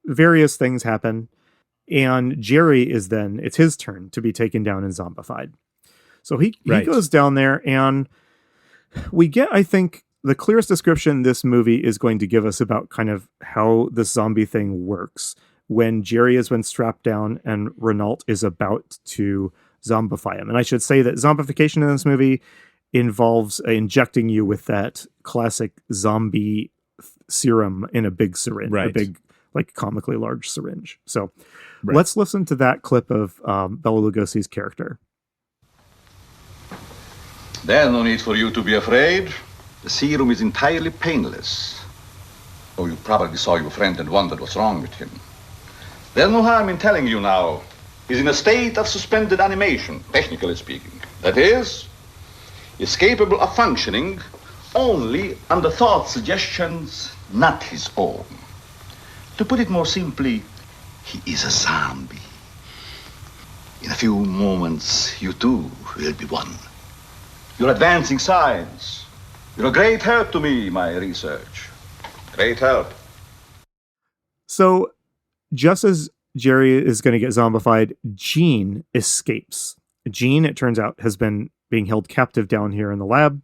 various things happen, and Jerry it's his turn to be taken down and zombified. So he goes down there, and we get, I think, the clearest description this movie is going to give us about kind of how this zombie thing works when Jerry has been strapped down and Renault is about to zombify him. And I should say that zombification in this movie involves injecting you with that classic zombie serum in a big syringe, a big, like, comically large syringe. So let's listen to that clip of Bela Lugosi's character. There's no need for you to be afraid. The serum is entirely painless. Oh, you probably saw your friend and wondered what's wrong with him. There's no harm in telling you now. He's in a state of suspended animation, technically speaking. That is, he's capable of functioning only under thought suggestions not his own. To put it more simply, he is a zombie. In a few moments, you too will be one. You're advancing science. You're a great help to me, my research. Great help. So just as Jerry is going to get zombified, Jean escapes. Jean, it turns out, has been being held captive down here in the lab.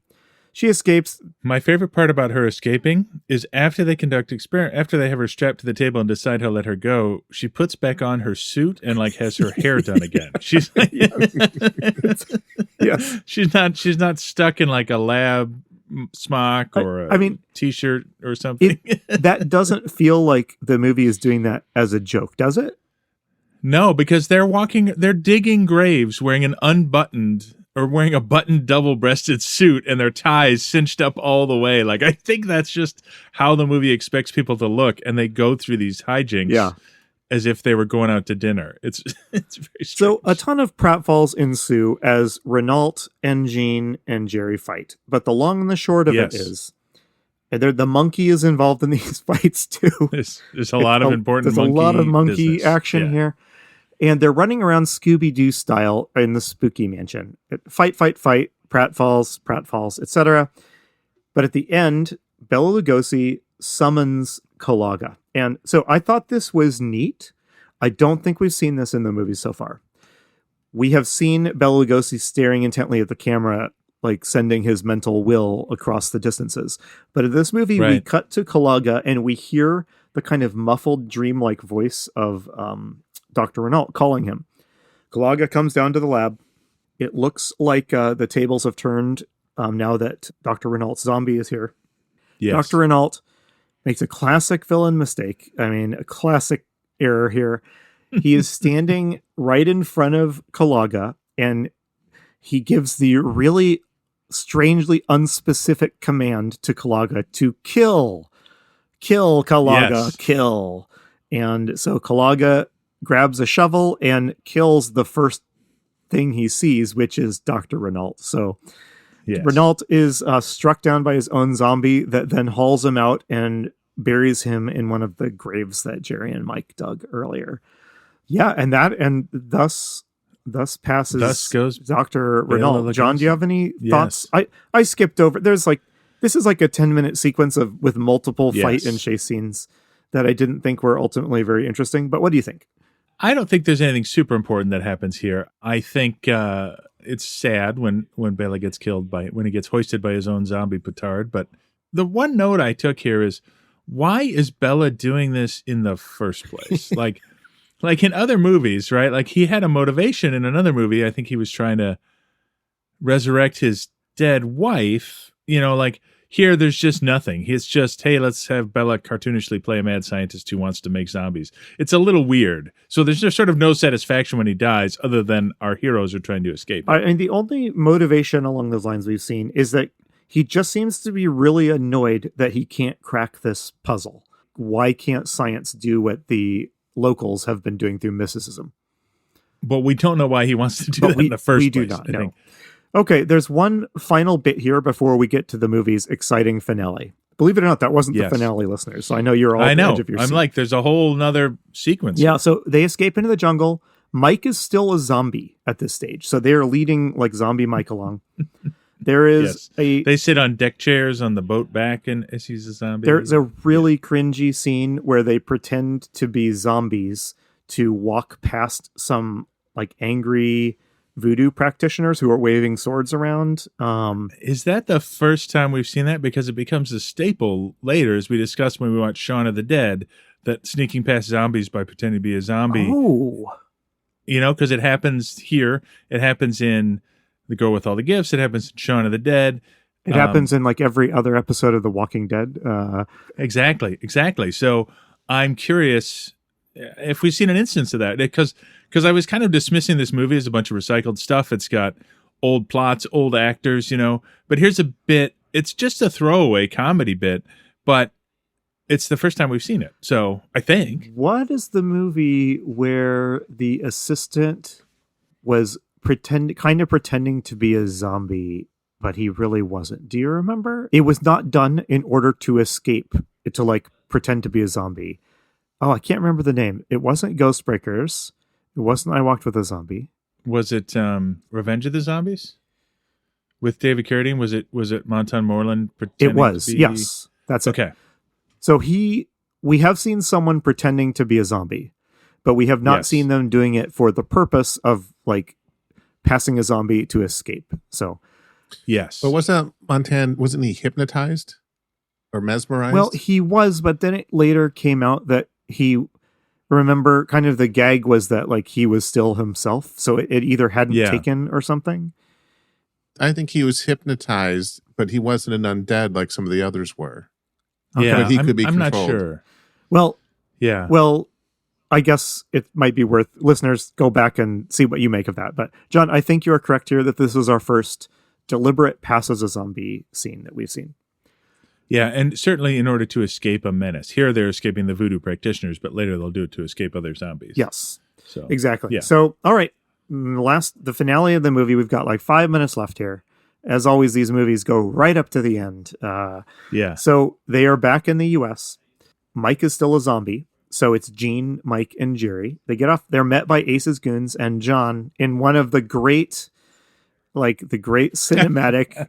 She escapes. My favorite part about her escaping is after they conduct after they have her strapped to the table and decide how to let her go, she puts back on her suit and like has her hair done again. She's like, yes. She's not stuck in like a lab smock or a t-shirt or something. That doesn't feel like the movie is doing that as a joke, does it? No, because they're digging graves wearing a buttoned double-breasted suit and their ties cinched up all the way. Like, I think that's just how the movie expects people to look, and they go through these hijinks as if they were going out to dinner. It's very strange. So a ton of pratfalls ensue as Renault and Jean and Jerry fight. But the long and the short of it is, the monkey is involved in these fights too. There's a lot of important There's monkey a lot of monkey business. action here. And they're running around Scooby-Doo style in the spooky mansion. Fight, pratfalls, etc. But at the end, Bela Lugosi summons Kalaga. And so I thought this was neat. I don't think we've seen this in the movie so far. We have seen Bela Lugosi staring intently at the camera, like sending his mental will across the distances. But in this movie, we cut to Kalaga and we hear the kind of muffled, dreamlike voice of Dr. Renault calling him. Kalaga comes down to the lab. It looks like the tables have turned now that Dr. Renault's zombie is here. Yes. Dr. Renault makes a classic villain mistake. I mean, a classic error here. He is standing right in front of Kalaga, and he gives the really strangely unspecific command to Kalaga to kill Kalaga, kill. And so Kalaga grabs a shovel and kills the first thing he sees, which is Dr. Renault. So Renault is struck down by his own zombie that then hauls him out and buries him in one of the graves that Jerry and Mike dug earlier. Yeah, and thus passes. Thus goes Dr. Renault. John, do you have any thoughts? I skipped over. This is like a 10-minute sequence with multiple fight and chase scenes that I didn't think were ultimately very interesting. But what do you think? I don't think there's anything super important that happens here. I think it's sad when Bela gets killed when he gets hoisted by his own zombie petard. But the one note I took here is, why is Bela doing this in the first place? like in other movies, right? Like he had a motivation in another movie. I think he was trying to resurrect his dead wife. You know, like here, there's just nothing. It's just, hey, let's have Bela cartoonishly play a mad scientist who wants to make zombies. It's a little weird. So there's sort of no satisfaction when he dies other than our heroes are trying to escape. And the only motivation along those lines we've seen is that he just seems to be really annoyed that he can't crack this puzzle. Why can't science do what the locals have been doing through mysticism? But we don't know why he wants to do that in the first place. We do not know. Okay, there's one final bit here before we get to the movie's exciting finale. Believe it or not, that wasn't the finale, listeners. So I know you're all at the edge of your seat. I'm like, there's a whole nother sequence. Yeah, so they escape into the jungle. Mike is still a zombie at this stage. So they are leading like zombie Mike along. There is they sit on deck chairs on the boat back and as he's a zombie. There's a really cringy scene where they pretend to be zombies to walk past some like angry voodoo practitioners who are waving swords around. Is that the first time we've seen that? Because it becomes a staple later, as we discussed when we watched Shaun of the Dead, that sneaking past zombies by pretending to be a zombie. Oh. You know, because it happens here. It happens in The Girl with All the Gifts. It happens in Shaun of the Dead. It happens in like every other episode of The Walking Dead. Exactly. So I'm curious if we've seen an instance of that, because I was kind of dismissing this movie as a bunch of recycled stuff. It's got old plots, old actors, you know, but here's a bit. It's just a throwaway comedy bit, but it's the first time we've seen it. So I think. What is the movie where the assistant was pretending to be a zombie, but he really wasn't? Do you remember? It was not done in order to escape, to like pretend to be a zombie. Oh, I can't remember the name. It wasn't Ghostbreakers. It wasn't I Walked with a Zombie. Was it Revenge of the Zombies? with David Carradine? Was it Montan Moreland pretending? It was, to be... yes. That's okay. It. So we have seen someone pretending to be a zombie, but we have not seen them doing it for the purpose of like passing a zombie to escape. So yes. But wasn't he hypnotized or mesmerized? Well, he was, but then it later came out that remember kind of the gag was that like he was still himself. So it either hadn't taken or something. I think he was hypnotized, but he wasn't an undead like some of the others were. Yeah, but he could be controlled. I'm not sure. Well, yeah. Well, I guess it might be worth listeners go back and see what you make of that. But John, I think you are correct here that this is our first deliberate pass as a zombie scene that we've seen. Yeah, and certainly in order to escape a menace. Here they're escaping the voodoo practitioners, but later they'll do it to escape other zombies. Yes. So exactly. Yeah. So, all right. The finale of the movie, we've got like 5 minutes left here. As always, these movies go right up to the end. So they are back in the U.S. Mike is still a zombie. So it's Gene, Mike, and Jerry. They get off. They're met by Ace's goons and John in one of the great cinematic,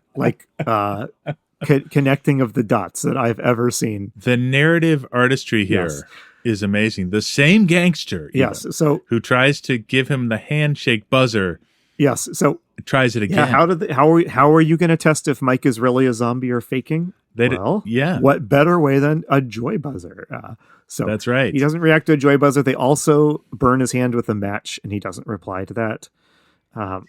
connecting of the dots that I've ever seen. The narrative artistry here is amazing. The same gangster, who tries to give him the handshake buzzer. Yes. So tries it again. Yeah. How are you going to test if Mike is really a zombie or faking? What better way than a joy buzzer? So that's right. He doesn't react to a joy buzzer. They also burn his hand with a match, and he doesn't reply to that.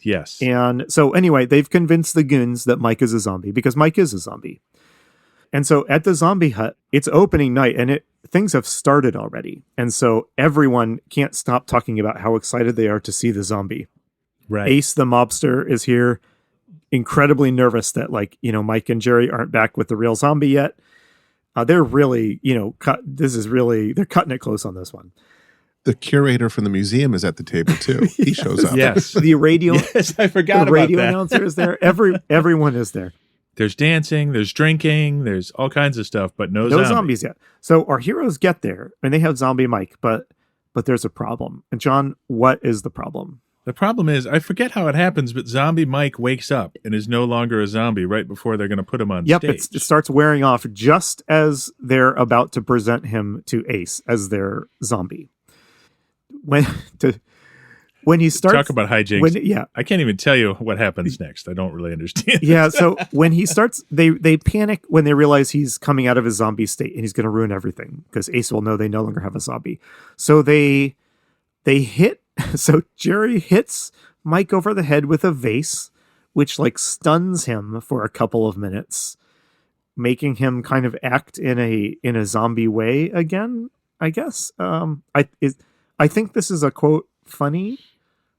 Yes. And so anyway, they've convinced the goons that Mike is a zombie because Mike is a zombie. And so at the zombie hut, it's opening night, and things have started already. And so everyone can't stop talking about how excited they are to see the zombie. Right. Ace, the mobster, is here, incredibly nervous that Mike and Jerry aren't back with the real zombie yet. They're really, they're cutting it close on this one. The curator from the museum is at the table too. He shows up. Yes. The radio. Yes, I forgot about the radio that. announcer is there. Everyone is there. There's dancing, there's drinking, there's all kinds of stuff, but no zombies yet. So our heroes get there and they have zombie Mike, but there's a problem. And John, what is the problem? The problem is, I forget how it happens, but zombie Mike wakes up and is no longer a zombie right before they're going to put him on stage. It starts wearing off just as they're about to present him to Ace as their zombie. When he starts... Talk about hijinks. I can't even tell you what happens next. I don't really understand. Yeah, so when he starts, they panic when they realize he's coming out of his zombie state and he's going to ruin everything because Ace will know they no longer have a zombie. So they hit... So Jerry hits Mike over the head with a vase, which stuns him for a couple of minutes, making him kind of act in a zombie way again, I guess. I think this is a quote funny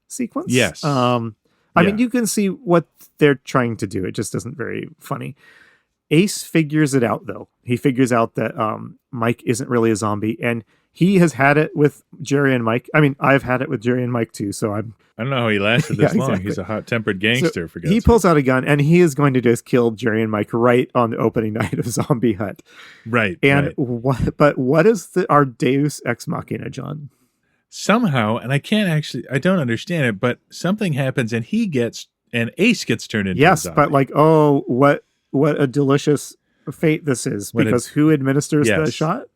sequence. Yes. I mean, you can see what they're trying to do. It just isn't very funny. Ace figures it out though. He figures out that Mike isn't really a zombie, and he has had it with Jerry and Mike. I mean, I've had it with Jerry and Mike too. So I don't know how he lasted this long. Exactly. He's a hot-tempered gangster. So he pulls out a gun and he is going to just kill Jerry and Mike right on the opening night of Zombie Hut. Right. And what is our Deus Ex Machina, John? Somehow, and I don't understand it, but something happens and Ace gets turned into a zombie. But what a delicious fate this is, because who administers the shot?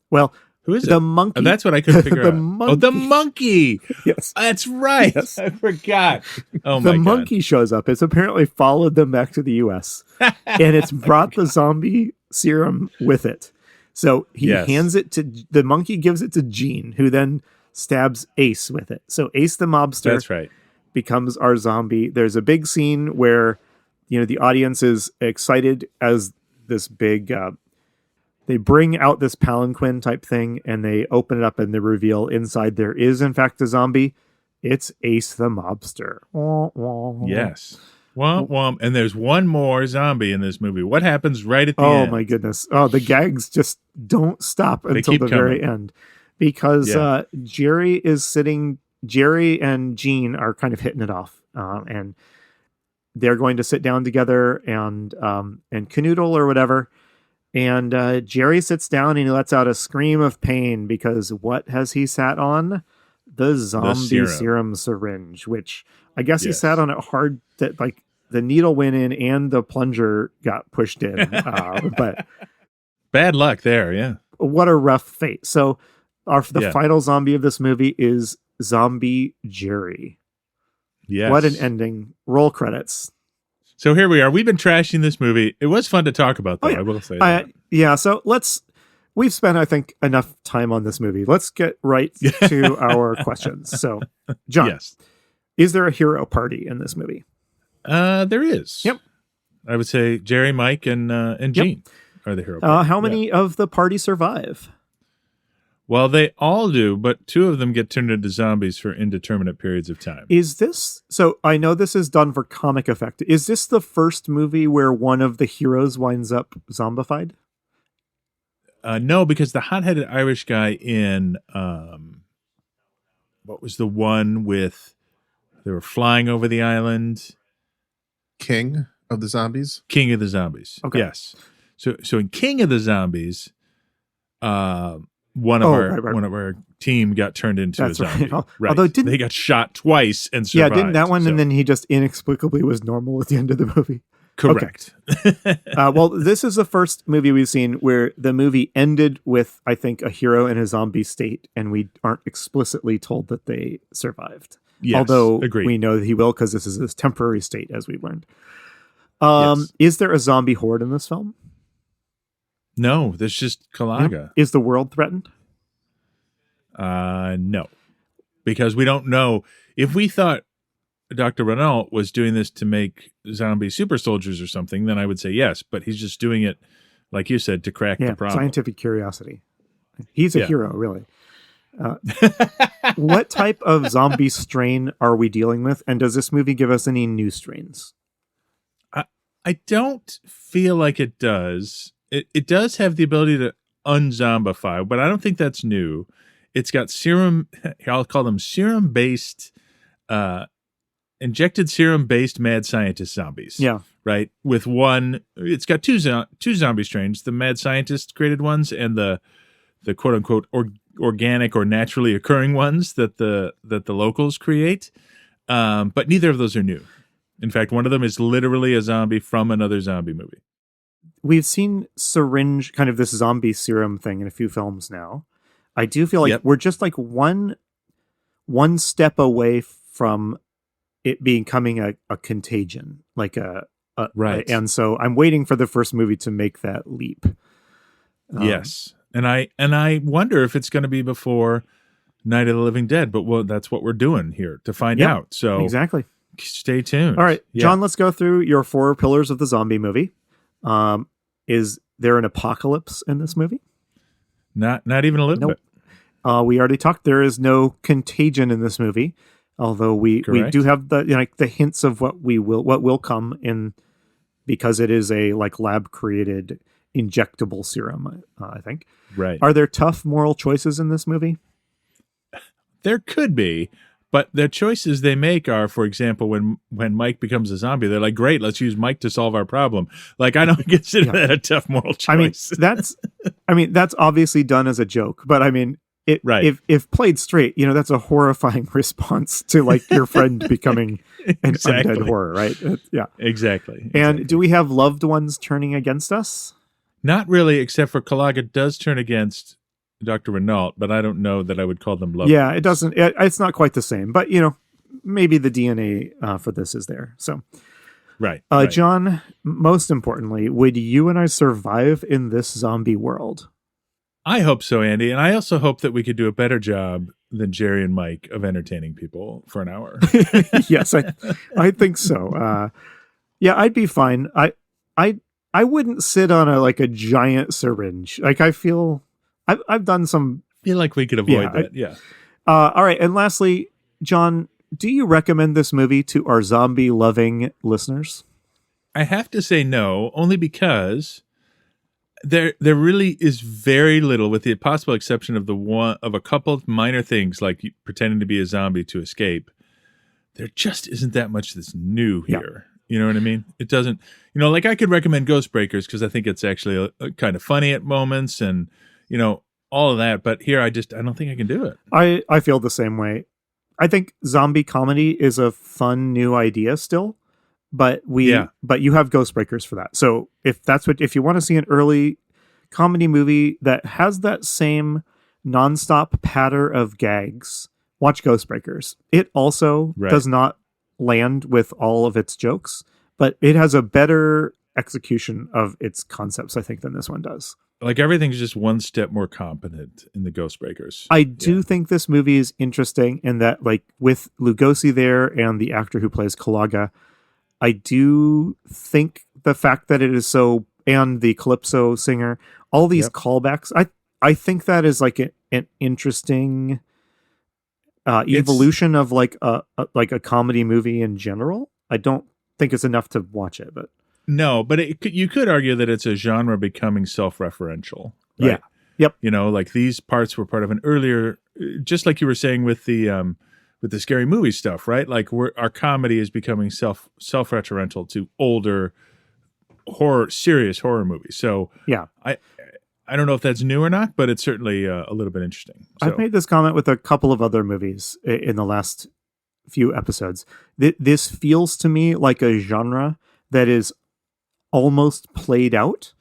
Well, who is the monkey? Oh, that's what I couldn't figure out. Monkey. Oh, the monkey. Yes. That's right. Yes. I forgot. Oh, my God. The monkey shows up. It's apparently followed them back to the U.S. and it's brought the zombie serum with it. So he hands it to the monkey, gives it to Gene, who then stabs Ace with it. So Ace the mobster that's right. becomes our zombie. There's a big scene where the audience is excited as this big they bring out this palanquin type thing and they open it up and they reveal inside there is in fact a zombie. It's Ace the mobster. Yes. Womp womp. And there's one more zombie in this movie. What happens right at the end? Oh my goodness. Oh, the gags just don't stop until the very end. Because Jerry and Gene are kind of hitting it off. And they're going to sit down together and canoodle or whatever. And Jerry sits down and he lets out a scream of pain because what has he sat on? The zombie serum syringe, which I guess he sat on it hard that the needle went in and the plunger got pushed in. But bad luck there. Yeah. What a rough fate. So the final zombie of this movie is Zombie Jerry. Yes. What an ending. Roll credits. So here we are. We've been trashing this movie. It was fun to talk about, though. I will say that. Yeah. So we've spent, I think, enough time on this movie. Let's get right to our questions. So, John, is there a hero party in this movie? There is. Yep. I would say Jerry, Mike, and Gene are the hero party. How many of the party survive? Well, they all do, but 2 of them get turned into zombies for indeterminate periods of time. So I know this is done for comic effect. Is this the first movie where one of the heroes winds up zombified? No, because the hot-headed Irish guy in, what was the one with, they were flying over the island? King of the Zombies? King of the Zombies. Okay. Yes. So in King of the Zombies, one of our team got turned into a zombie. Right. Although they got shot twice and survived. Yeah, didn't that one, and then he just inexplicably was normal at the end of the movie. Correct. Okay. Well, this is the first movie we've seen where the movie ended with, I think, a hero in a zombie state, and we aren't explicitly told that they survived. Yes, although agreed. We know that he will because this is his temporary state, as we've learned. Is there a zombie horde in this film? No, there's just Kalaga. No. Is the world threatened? No, because we don't know. If we thought Dr. Renault was doing this to make zombie super soldiers or something, then I would say yes, but he's just doing it, like you said, to crack the problem. Scientific curiosity. He's a hero, really. What type of zombie strain are we dealing with? And does this movie give us any new strains? I don't feel like it does. It does have the ability to unzombify, but I don't think that's new. It's got I'll call them serum-based, injected serum-based mad scientist zombies. Yeah. Right? With it's got two zombie strains, the mad scientist created ones and the quote-unquote organic or naturally occurring ones that the locals create. But neither of those are new. In fact, one of them is literally a zombie from another zombie movie. We've seen syringe, kind of this zombie serum thing in a few films now. I do feel like we're just like one step away from it becoming a contagion, like right. And so I'm waiting for the first movie to make that leap. Yes. And I wonder if it's going to be before Night of the Living Dead, but that's what we're doing here to find out. So exactly. Stay tuned. All right, John, let's go through your 4 pillars of the zombie movie. Is there an apocalypse in this movie? Not even a little bit. We already talked. There is no contagion in this movie, although we do have the hints of what will come in, because it is a lab created injectable serum. I think. Right. Are there tough moral choices in this movie? There could be. But the choices they make are, for example, when Mike becomes a zombie, they're like, great, let's use Mike to solve our problem. Like, I don't consider that a tough moral choice. That's obviously done as a joke, but if played straight, that's a horrifying response to your friend becoming an undead horror, right? Yeah. Exactly. And do we have loved ones turning against us? Not really, except for Kalaga does turn against Dr. Renault, but I don't know that I would call them loved. Yeah, it doesn't. It's not quite the same, but maybe the DNA for this is there. So, right. John, most importantly, would you and I survive in this zombie world? I hope so, Andy, and I also hope that we could do a better job than Jerry and Mike of entertaining people for an hour. Yes, I think so. I'd be fine. I wouldn't sit on a giant syringe. I feel. I've done some. I feel like we could avoid that. Yeah. All right. And lastly, John, do you recommend this movie to our zombie loving listeners? I have to say no, only because there really is very little, with the possible exception of a couple of minor things like pretending to be a zombie to escape. There just isn't that much that's new here. Yeah. You know what I mean? It doesn't. I could recommend Ghost Breakers because I think it's actually a kind of funny at moments and. All of that, but here I don't think I can do it. I feel the same way. I think zombie comedy is a fun new idea still. but but you have Ghostbreakers for that. So if you want to see an early comedy movie that has that same nonstop patter of gags, watch Ghostbreakers. It also does not land with all of its jokes, but it has a better execution of its concepts, I think, than this one does. Like everything's just one step more competent in the Ghostbreakers. I do think this movie is interesting in that, like, with Lugosi there and the actor who plays Kalaga, I do think the fact that it is so, and the Calypso singer, all these callbacks, I think that is like an interesting evolution of like a comedy movie in general. I don't think it's enough to watch it, but no, but you could argue that it's a genre becoming self-referential. Right? Yeah. Yep. You know, like these parts were part of an earlier, just like you were saying with the scary movie stuff, right? Like our comedy is becoming self-referential to older serious horror movies. So yeah, I don't know if that's new or not, but it's certainly a little bit interesting. So. I've made this comment with a couple of other movies in the last few episodes. This feels to me like a genre that is almost played out,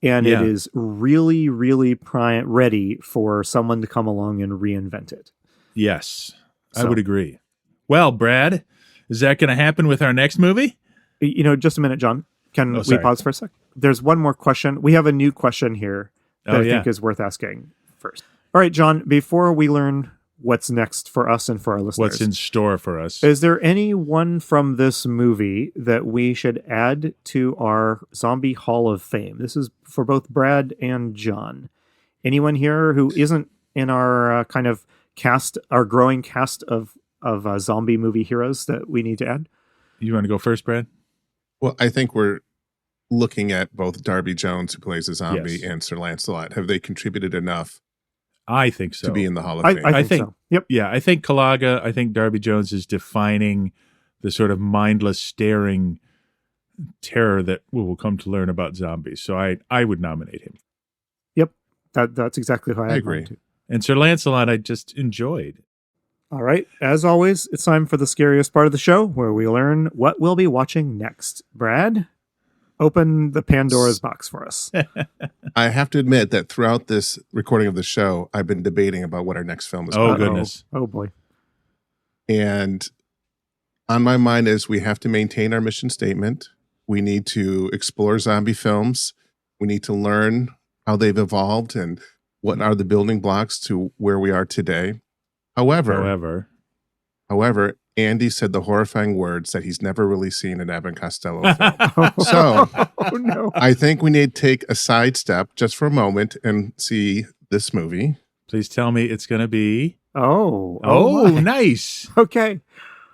and it is really, really ready for someone to come along and reinvent it. Yes, I would agree. Well, Brad, is that going to happen with our next movie? You know, just a minute, John. Can we pause for a sec? There's one more question. We have a new question here that I think is worth asking first. All right, John, before we learn what's next for us and for our listeners, what's in store for us, is there anyone from this movie that we should add to our Zombie Hall of Fame? This is for both Brad and John. Anyone here who isn't in our kind of cast, our growing cast of zombie movie heroes that we need to add? You want to go first, Brad? Well, I think we're looking at both Darby Jones, who plays a zombie, and Sir Lancelot. Have they contributed enough? I think so. To be in the Hall of Fame. I think so. Yep. Yeah, I think Kalaga, I think Darby Jones is defining the sort of mindless staring terror that we will come to learn about zombies. So I would nominate him. Yep. That's exactly how I agree. And Sir Lancelot, I just enjoyed. All right. As always, it's time for the scariest part of the show, where we learn what we'll be watching next. Brad, open the Pandora's box for us. I have to admit that throughout this recording of the show, I've been debating about what our next film is. Oh, goodness. Oh, boy. And on my mind is we have to maintain our mission statement. We need to explore zombie films. We need to learn how they've evolved and what are the building blocks to where we are today. However, Andy said the horrifying words that he's never really seen an Abbott and Costello film. So no. I think we need to take a sidestep just for a moment and see this movie. Please tell me it's going to be... Oh, nice. Okay.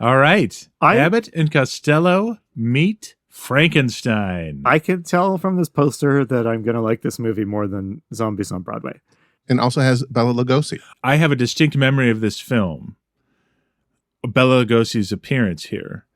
All right. Abbott and Costello meet Frankenstein. I can tell from this poster that I'm going to like this movie more than Zombies on Broadway. And also has Bela Lugosi. I have a distinct memory of this film. Bela Lugosi's appearance here.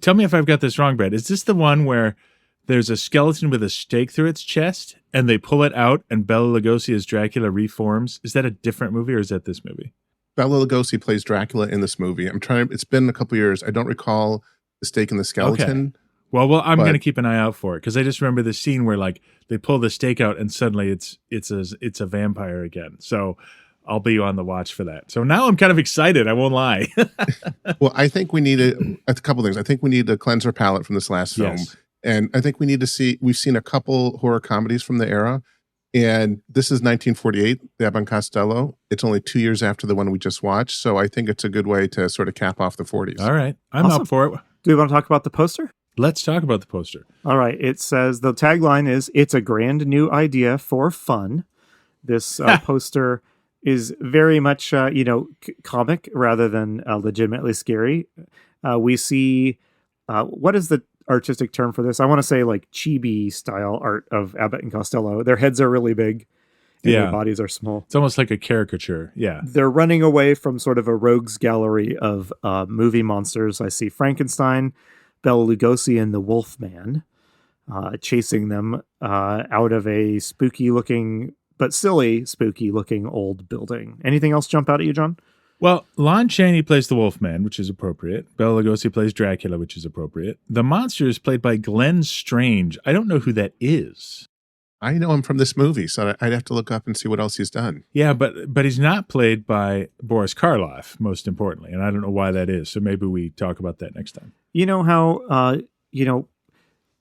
Tell me if I've got this wrong, Brad. Is this the one where there's a skeleton with a stake through its chest and they pull it out and Bela Lugosi as Dracula reforms? Is that a different movie or is that this movie? Bela Lugosi plays Dracula in this movie. It's been a couple years. I don't recall the stake in the skeleton. Okay. Well, I'm going to keep an eye out for it because I just remember the scene where like they pull the stake out and suddenly it's a vampire again. So I'll be on the watch for that. So now I'm kind of excited. I won't lie. Well, I think we need a couple things. I think we need to cleanse our palate from this last film. Yes. And I think we need to see, we've seen a couple horror comedies from the era. And this is 1948, the Abbott and Costello. It's only 2 years after the one we just watched. So I think it's a good way to sort of cap off the 40s. All right. I'm up for it. Do we want to talk about the poster? Let's talk about the poster. All right. It says, the tagline is, "It's a grand new idea for fun." This poster is very much, comic rather than legitimately scary. We see, what is the artistic term for this? I want to say like chibi style art of Abbott and Costello. Their heads are really big and their bodies are small. It's almost like a caricature. Yeah. They're running away from sort of a rogues gallery of movie monsters. I see Frankenstein, Bela Lugosi, and the Wolfman chasing them out of a spooky looking, but silly, spooky looking old building. Anything else jump out at you, John? Well, Lon Chaney plays the Wolfman, which is appropriate. Bela Lugosi plays Dracula, which is appropriate. The monster is played by Glenn Strange. I don't know who that is. I know him from this movie, so I'd have to look up and see what else he's done. Yeah, but he's not played by Boris Karloff, most importantly, and I don't know why that is. So maybe we talk about that next time. You know how,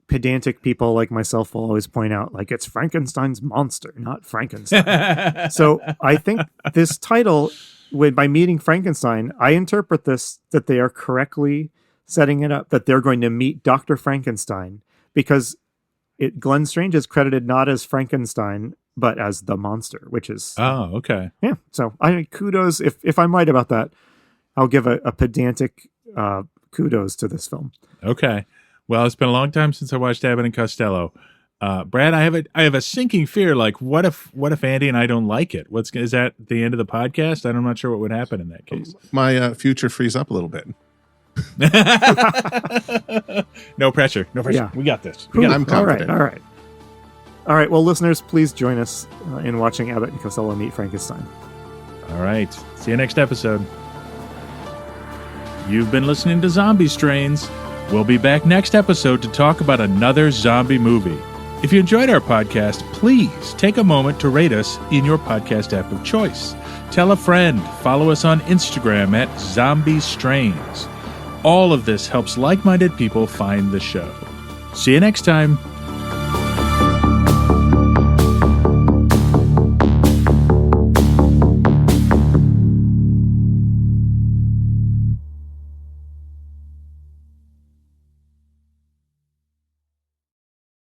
pedantic people like myself will always point out, like, it's Frankenstein's monster, not Frankenstein. So I think this title, by meeting Frankenstein, I interpret this that they are correctly setting it up, that they're going to meet Dr. Frankenstein, because Glenn Strange is credited not as Frankenstein, but as the monster, which is... Oh, okay. Yeah, so kudos. If I'm right about that, I'll give a pedantic kudos to this film. Okay. Well, it's been a long time since I watched Abbott and Costello. Brad, I have a sinking fear. Like, what if Andy and I don't like it? Is that the end of the podcast? I'm not sure what would happen in that case. My future frees up a little bit. No pressure. Yeah. We got this. I'm confident. All right. Well, listeners, please join us in watching Abbott and Costello meet Frankenstein. All right. See you next episode. You've been listening to Zombie Strains. We'll be back next episode to talk about another zombie movie. If you enjoyed our podcast, please take a moment to rate us in your podcast app of choice. Tell a friend. Follow us on Instagram at Zombie Strains. All of this helps like-minded people find the show. See you next time.